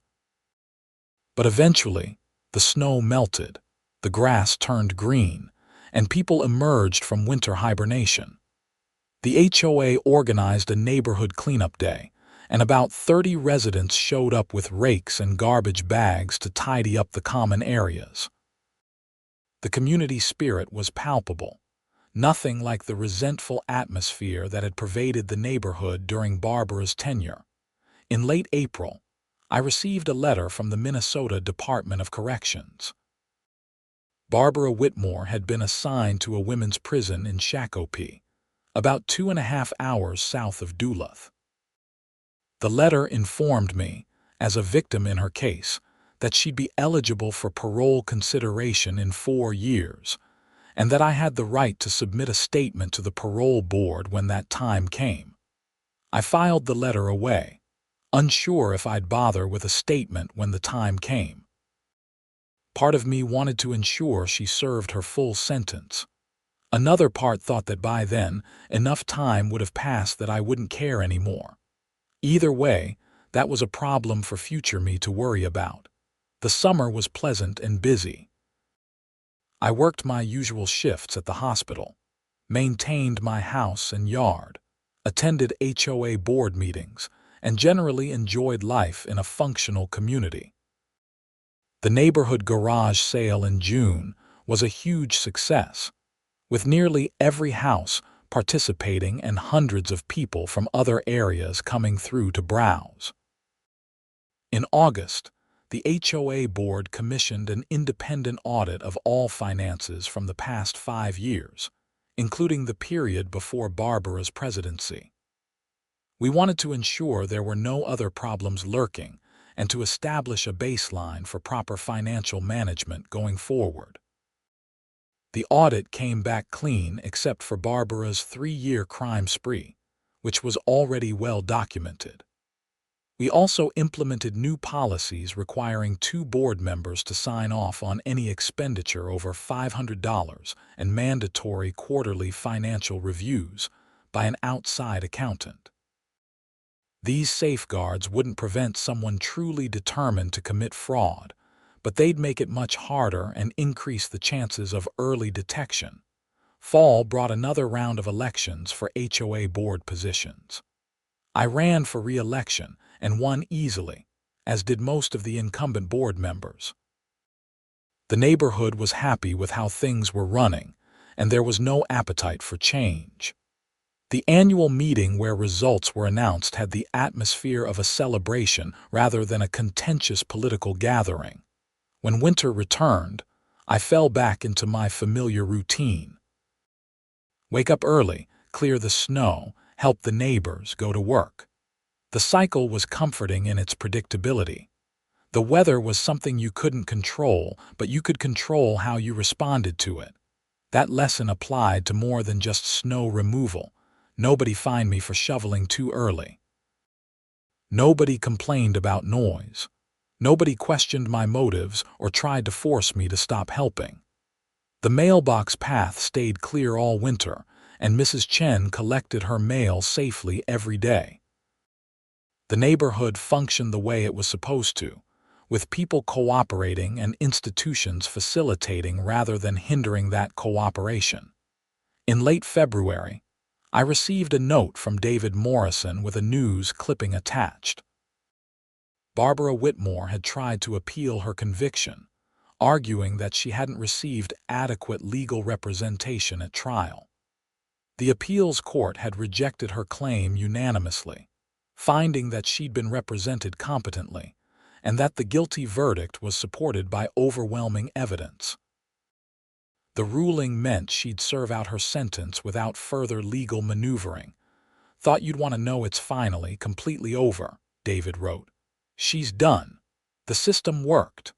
But eventually, the snow melted, the grass turned green, and people emerged from winter hibernation. The HOA organized a neighborhood cleanup day, and about 30 residents showed up with rakes and garbage bags to tidy up the common areas. The community spirit was palpable, nothing like the resentful atmosphere that had pervaded the neighborhood during Barbara's tenure. In late April, I received a letter from the Minnesota Department of Corrections. Barbara Whitmore had been assigned to a women's prison in Shakopee, about 2.5 hours south of Duluth. The letter informed me, as a victim in her case, that she'd be eligible for parole consideration in 4 years, and that I had the right to submit a statement to the parole board when that time came. I filed the letter away, unsure if I'd bother with a statement when the time came. Part of me wanted to ensure she served her full sentence. Another part thought that by then, enough time would have passed that I wouldn't care anymore. Either way, that was a problem for future me to worry about. The summer was pleasant and busy. I worked my usual shifts at the hospital, maintained my house and yard, attended HOA board meetings, and generally enjoyed life in a functional community. The neighborhood garage sale in June was a huge success, with nearly every house participating and hundreds of people from other areas coming through to browse. In August, the HOA board commissioned an independent audit of all finances from the past 5 years, including the period before Barbara's presidency. We wanted to ensure there were no other problems lurking and to establish a baseline for proper financial management going forward. The audit came back clean except for Barbara's 3-year crime spree, which was already well documented. We also implemented new policies requiring 2 board members to sign off on any expenditure over $500 and mandatory quarterly financial reviews by an outside accountant. These safeguards wouldn't prevent someone truly determined to commit fraud, but they'd make it much harder and increase the chances of early detection. Fall brought another round of elections for HOA board positions. I ran for re-election and won easily, as did most of the incumbent board members. The neighborhood was happy with how things were running, and there was no appetite for change. The annual meeting where results were announced had the atmosphere of a celebration rather than a contentious political gathering. When winter returned, I fell back into my familiar routine. Wake up early, clear the snow, help the neighbors, go to work. The cycle was comforting in its predictability. The weather was something you couldn't control, but you could control how you responded to it. That lesson applied to more than just snow removal. Nobody fined me for shoveling too early. Nobody complained about noise. Nobody questioned my motives or tried to force me to stop helping. The mailbox path stayed clear all winter, and Mrs. Chen collected her mail safely every day. The neighborhood functioned the way it was supposed to, with people cooperating and institutions facilitating rather than hindering that cooperation. In late February, I received a note from David Morrison with a news clipping attached. Barbara Whitmore had tried to appeal her conviction, arguing that she hadn't received adequate legal representation at trial. The appeals court had rejected her claim unanimously, finding that she'd been represented competently, and that the guilty verdict was supported by overwhelming evidence. The ruling meant she'd serve out her sentence without further legal maneuvering. "Thought you'd want to know it's finally completely over," David wrote. "She's done. The system worked."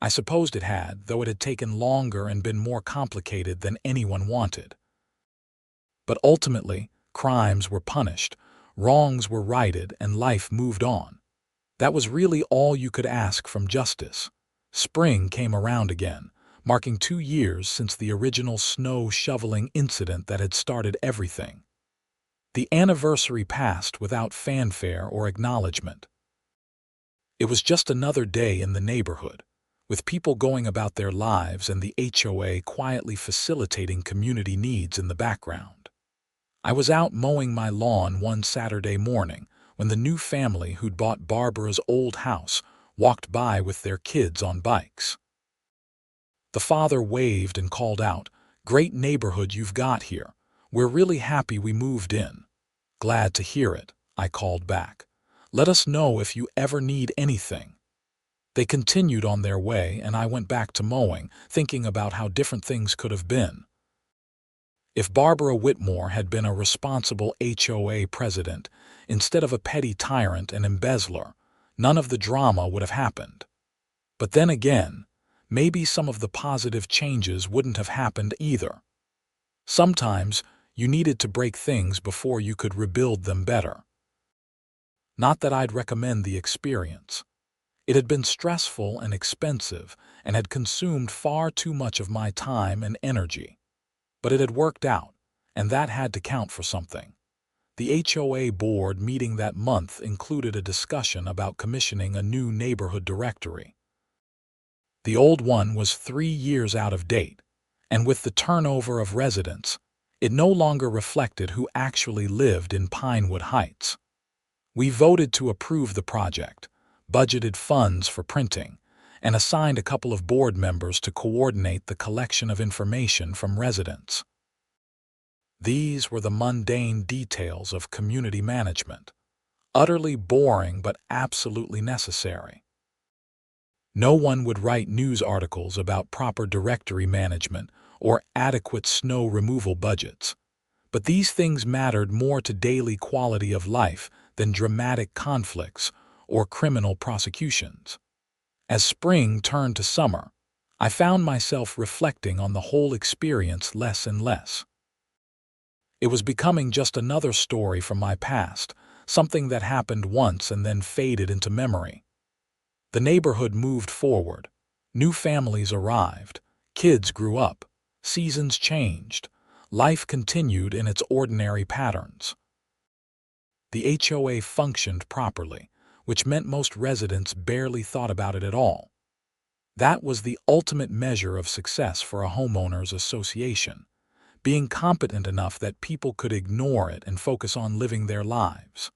I supposed it had, though it had taken longer and been more complicated than anyone wanted. But ultimately, crimes were punished, wrongs were righted, and life moved on. That was really all you could ask from justice. Spring came around again, marking 2 years since the original snow shoveling incident that had started everything. The anniversary passed without fanfare or acknowledgement. It was just another day in the neighborhood, with people going about their lives and the HOA quietly facilitating community needs in the background. I was out mowing my lawn one Saturday morning when the new family who'd bought Barbara's old house walked by with their kids on bikes. The father waved and called out, "Great neighborhood you've got here. We're really happy we moved in." "Glad to hear it," I called back. "Let us know if you ever need anything." They continued on their way, and I went back to mowing, thinking about how different things could have been. If Barbara Whitmore had been a responsible HOA president instead of a petty tyrant and embezzler, none of the drama would have happened. But then again, maybe some of the positive changes wouldn't have happened either. Sometimes you needed to break things before you could rebuild them better. Not that I'd recommend the experience. It had been stressful and expensive and had consumed far too much of my time and energy. But it had worked out, and that had to count for something. The HOA board meeting that month included a discussion about commissioning a new neighborhood directory. The old one was 3 years out of date, and with the turnover of residents, it no longer reflected who actually lived in Pinewood Heights. We voted to approve the project, budgeted funds for printing, and assigned a couple of board members to coordinate the collection of information from residents. These were the mundane details of community management, utterly boring but absolutely necessary. No one would write news articles about proper directory management or adequate snow removal budgets, but these things mattered more to daily quality of life than dramatic conflicts or criminal prosecutions. As spring turned to summer, I found myself reflecting on the whole experience less and less. It was becoming just another story from my past, something that happened once and then faded into memory. The neighborhood moved forward. New families arrived. Kids grew up. Seasons changed. Life continued in its ordinary patterns. The HOA functioned properly, which meant most residents barely thought about it at all. That was the ultimate measure of success for a homeowners association, being competent enough that people could ignore it and focus on living their lives.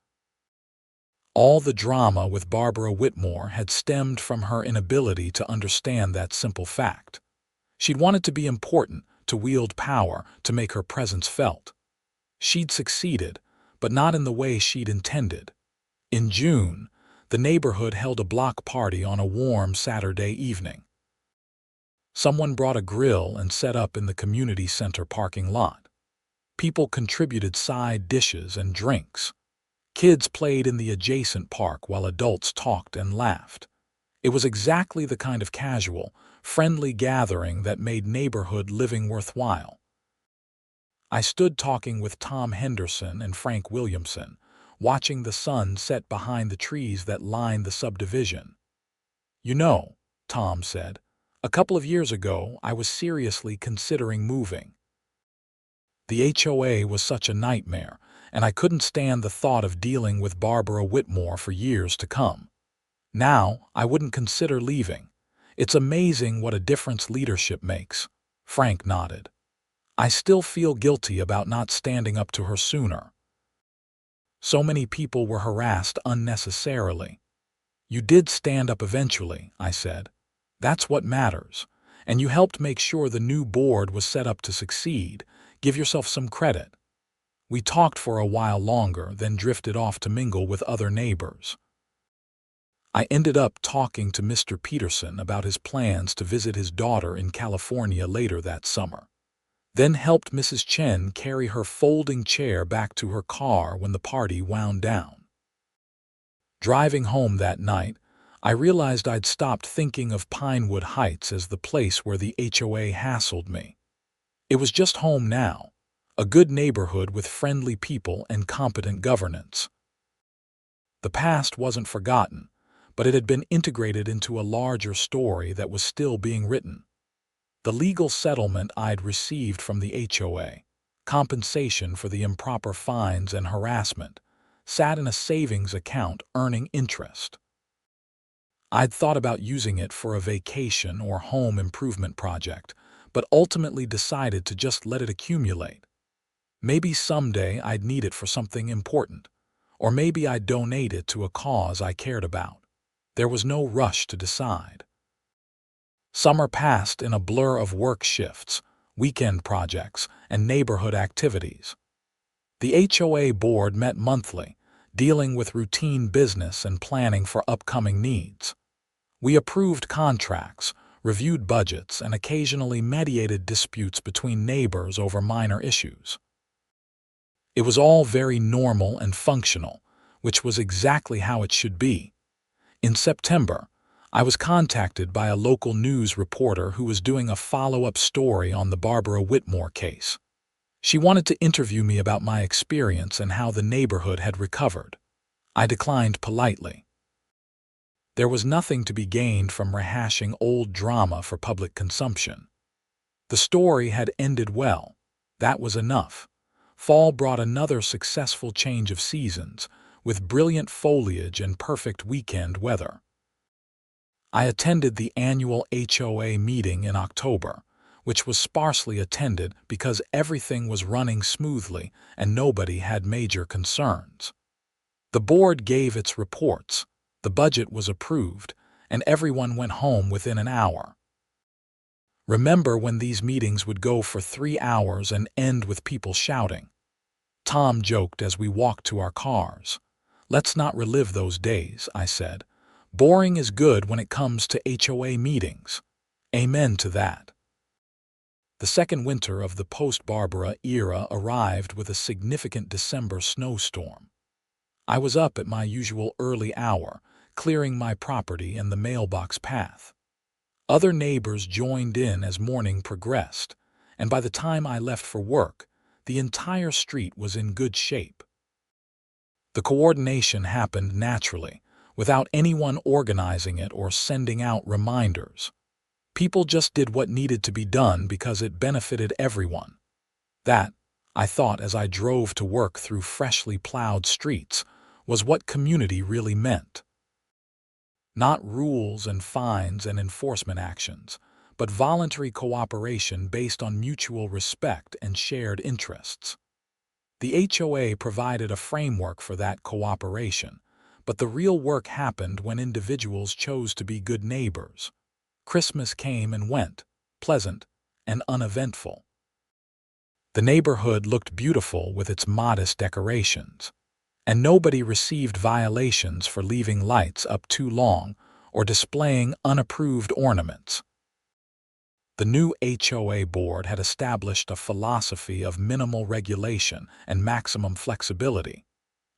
All the drama with Barbara Whitmore had stemmed from her inability to understand that simple fact. She'd wanted to be important, to wield power, to make her presence felt. She'd succeeded, but not in the way she'd intended. In June, the neighborhood held a block party on a warm Saturday evening. Someone brought a grill and set up in the community center parking lot. People contributed side dishes and drinks. Kids played in the adjacent park while adults talked and laughed. It was exactly the kind of casual, friendly gathering that made neighborhood living worthwhile. I stood talking with Tom Henderson and Frank Williamson, watching the sun set behind the trees that lined the subdivision. "You know," Tom said, "a couple of years ago I was seriously considering moving. The HOA was such a nightmare, and I couldn't stand the thought of dealing with Barbara Whitmore for years to come. Now I wouldn't consider leaving. It's amazing what a difference leadership makes." Frank nodded. "I still feel guilty about not standing up to her sooner. So many people were harassed unnecessarily." "You did stand up eventually," I said. "That's what matters. And you helped make sure the new board was set up to succeed. Give yourself some credit." We talked for a while longer, then drifted off to mingle with other neighbors. I ended up talking to Mr. Peterson about his plans to visit his daughter in California later that summer, then helped Mrs. Chen carry her folding chair back to her car when the party wound down. Driving home that night, I realized I'd stopped thinking of Pinewood Heights as the place where the HOA hassled me. It was just home now, a good neighborhood with friendly people and competent governance. The past wasn't forgotten, but it had been integrated into a larger story that was still being written. The legal settlement I'd received from the HOA, compensation for the improper fines and harassment, sat in a savings account earning interest. I'd thought about using it for a vacation or home improvement project, but ultimately decided to just let it accumulate. Maybe someday I'd need it for something important, or maybe I'd donate it to a cause I cared about. There was no rush to decide. Summer passed in a blur of work shifts, weekend projects, and neighborhood activities. The HOA board met monthly, dealing with routine business and planning for upcoming needs. We approved contracts, reviewed budgets, and occasionally mediated disputes between neighbors over minor issues. It was all very normal and functional, which was exactly how it should be. In September, I was contacted by a local news reporter who was doing a follow-up story on the Barbara Whitmore case. She wanted to interview me about my experience and how the neighborhood had recovered. I declined politely. There was nothing to be gained from rehashing old drama for public consumption. The story had ended well. That was enough. Fall brought another successful change of seasons, with brilliant foliage and perfect weekend weather. I attended the annual HOA meeting in October, which was sparsely attended because everything was running smoothly and nobody had major concerns. The board gave its reports, the budget was approved, and everyone went home within an hour. Remember when these meetings would go for 3 hours and end with people shouting? Tom joked as we walked to our cars. "Let's not relive those days," I said. "Boring is good when it comes to HOA meetings." Amen to that. The second winter of the post-Barbara era arrived with a significant December snowstorm. I was up at my usual early hour, clearing my property and the mailbox path. Other neighbors joined in as morning progressed, and by the time I left for work, the entire street was in good shape. The coordination happened naturally, without anyone organizing it or sending out reminders. People just did what needed to be done because it benefited everyone. That, I thought as I drove to work through freshly plowed streets, was what community really meant. Not rules and fines and enforcement actions, but voluntary cooperation based on mutual respect and shared interests. The HOA provided a framework for that cooperation, but the real work happened when individuals chose to be good neighbors. Christmas came and went, pleasant and uneventful. The neighborhood looked beautiful with its modest decorations, and nobody received violations for leaving lights up too long or displaying unapproved ornaments. The new HOA board had established a philosophy of minimal regulation and maximum flexibility,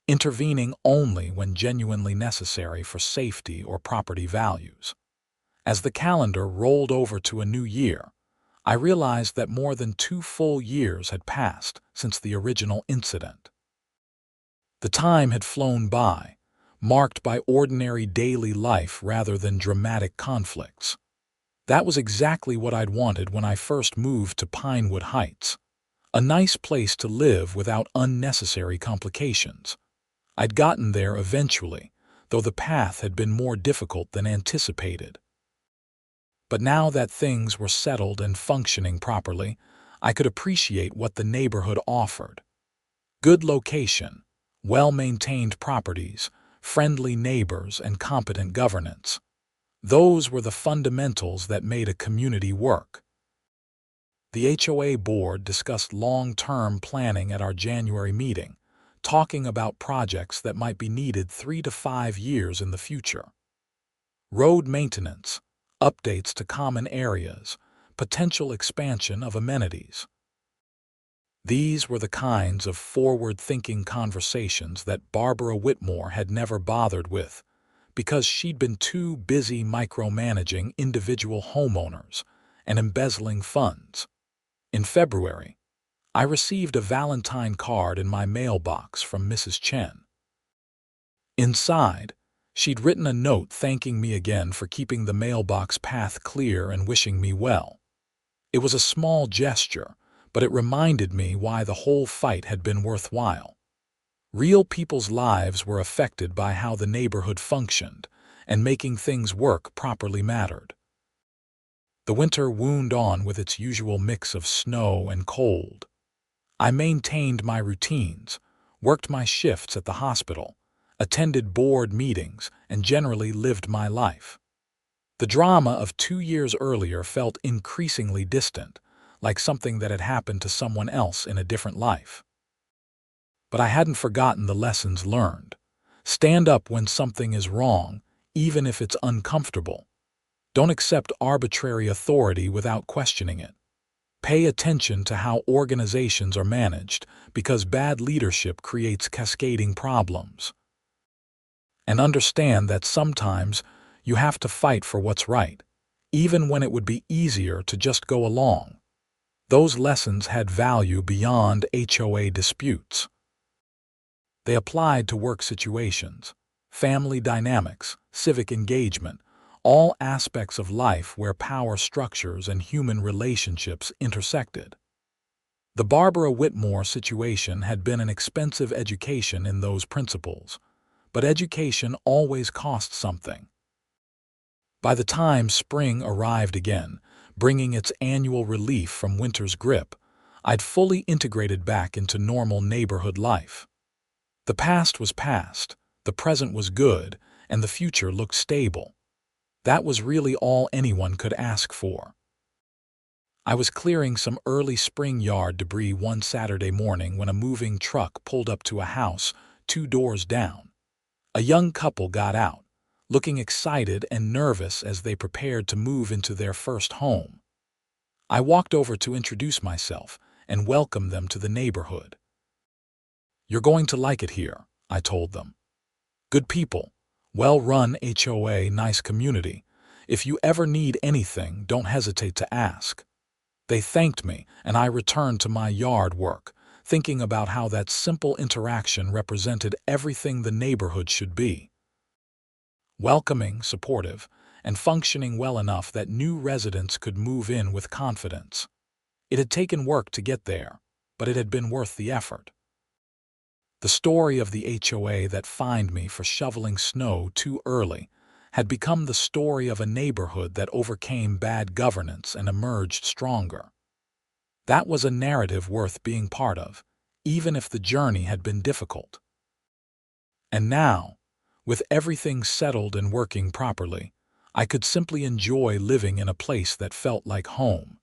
intervening only when genuinely necessary for safety or property values. As the calendar rolled over to a new year, I realized that more than 2 full years had passed since the original incident. The time had flown by, marked by ordinary daily life rather than dramatic conflicts. That was exactly what I'd wanted when I first moved to Pinewood Heights, a nice place to live without unnecessary complications. I'd gotten there eventually, though the path had been more difficult than anticipated. But now that things were settled and functioning properly, I could appreciate what the neighborhood offered. Good location, well-maintained properties, friendly neighbors, and competent governance. Those were the fundamentals that made a community work. The HOA board discussed long-term planning at our January meeting, talking about projects that might be needed 3 to 5 years in the future. Road maintenance, updates to common areas, potential expansion of amenities. These were the kinds of forward-thinking conversations that Barbara Whitmore had never bothered with, because she'd been too busy micromanaging individual homeowners and embezzling funds. In February, I received a Valentine card in my mailbox from Mrs. Chen. Inside, She'd written a note thanking me again for keeping the mailbox path clear and wishing me well. It was a small gesture, but it reminded me why the whole fight had been worthwhile. Real people's lives were affected by how the neighborhood functioned, and making things work properly mattered. The winter wound on with its usual mix of snow and cold. I maintained my routines, worked my shifts at the hospital, attended board meetings, and generally lived my life. The drama of 2 years earlier felt increasingly distant, like something that had happened to someone else in a different life. But I hadn't forgotten the lessons learned. Stand up when something is wrong, even if it's uncomfortable. Don't accept arbitrary authority without questioning it. Pay attention to how organizations are managed, because bad leadership creates cascading problems. And understand that sometimes you have to fight for what's right, even when it would be easier to just go along. Those lessons had value beyond HOA disputes. They applied to work situations, family dynamics, civic engagement, all aspects of life where power structures and human relationships intersected. The Barbara Whitmore situation had been an expensive education in those principles, but education always costs something. By the time spring arrived again, bringing its annual relief from winter's grip, I'd fully integrated back into normal neighborhood life. The past was past, the present was good, and the future looked stable. That was really all anyone could ask for. I was clearing some early spring yard debris one Saturday morning when a moving truck pulled up to a house 2 doors down. A young couple got out, looking excited and nervous as they prepared to move into their first home. I walked over to introduce myself and welcome them to the neighborhood. "You're going to like it here," I told them. "Good people, well-run HOA, nice community. If you ever need anything, don't hesitate to ask." They thanked me, and I returned to my yard work, thinking about how that simple interaction represented everything the neighborhood should be. Welcoming, supportive, and functioning well enough that new residents could move in with confidence. It had taken work to get there, but it had been worth the effort. The story of the HOA that fined me for shoveling snow too early had become the story of a neighborhood that overcame bad governance and emerged stronger. That was a narrative worth being part of, even if the journey had been difficult. And now, with everything settled and working properly, I could simply enjoy living in a place that felt like home.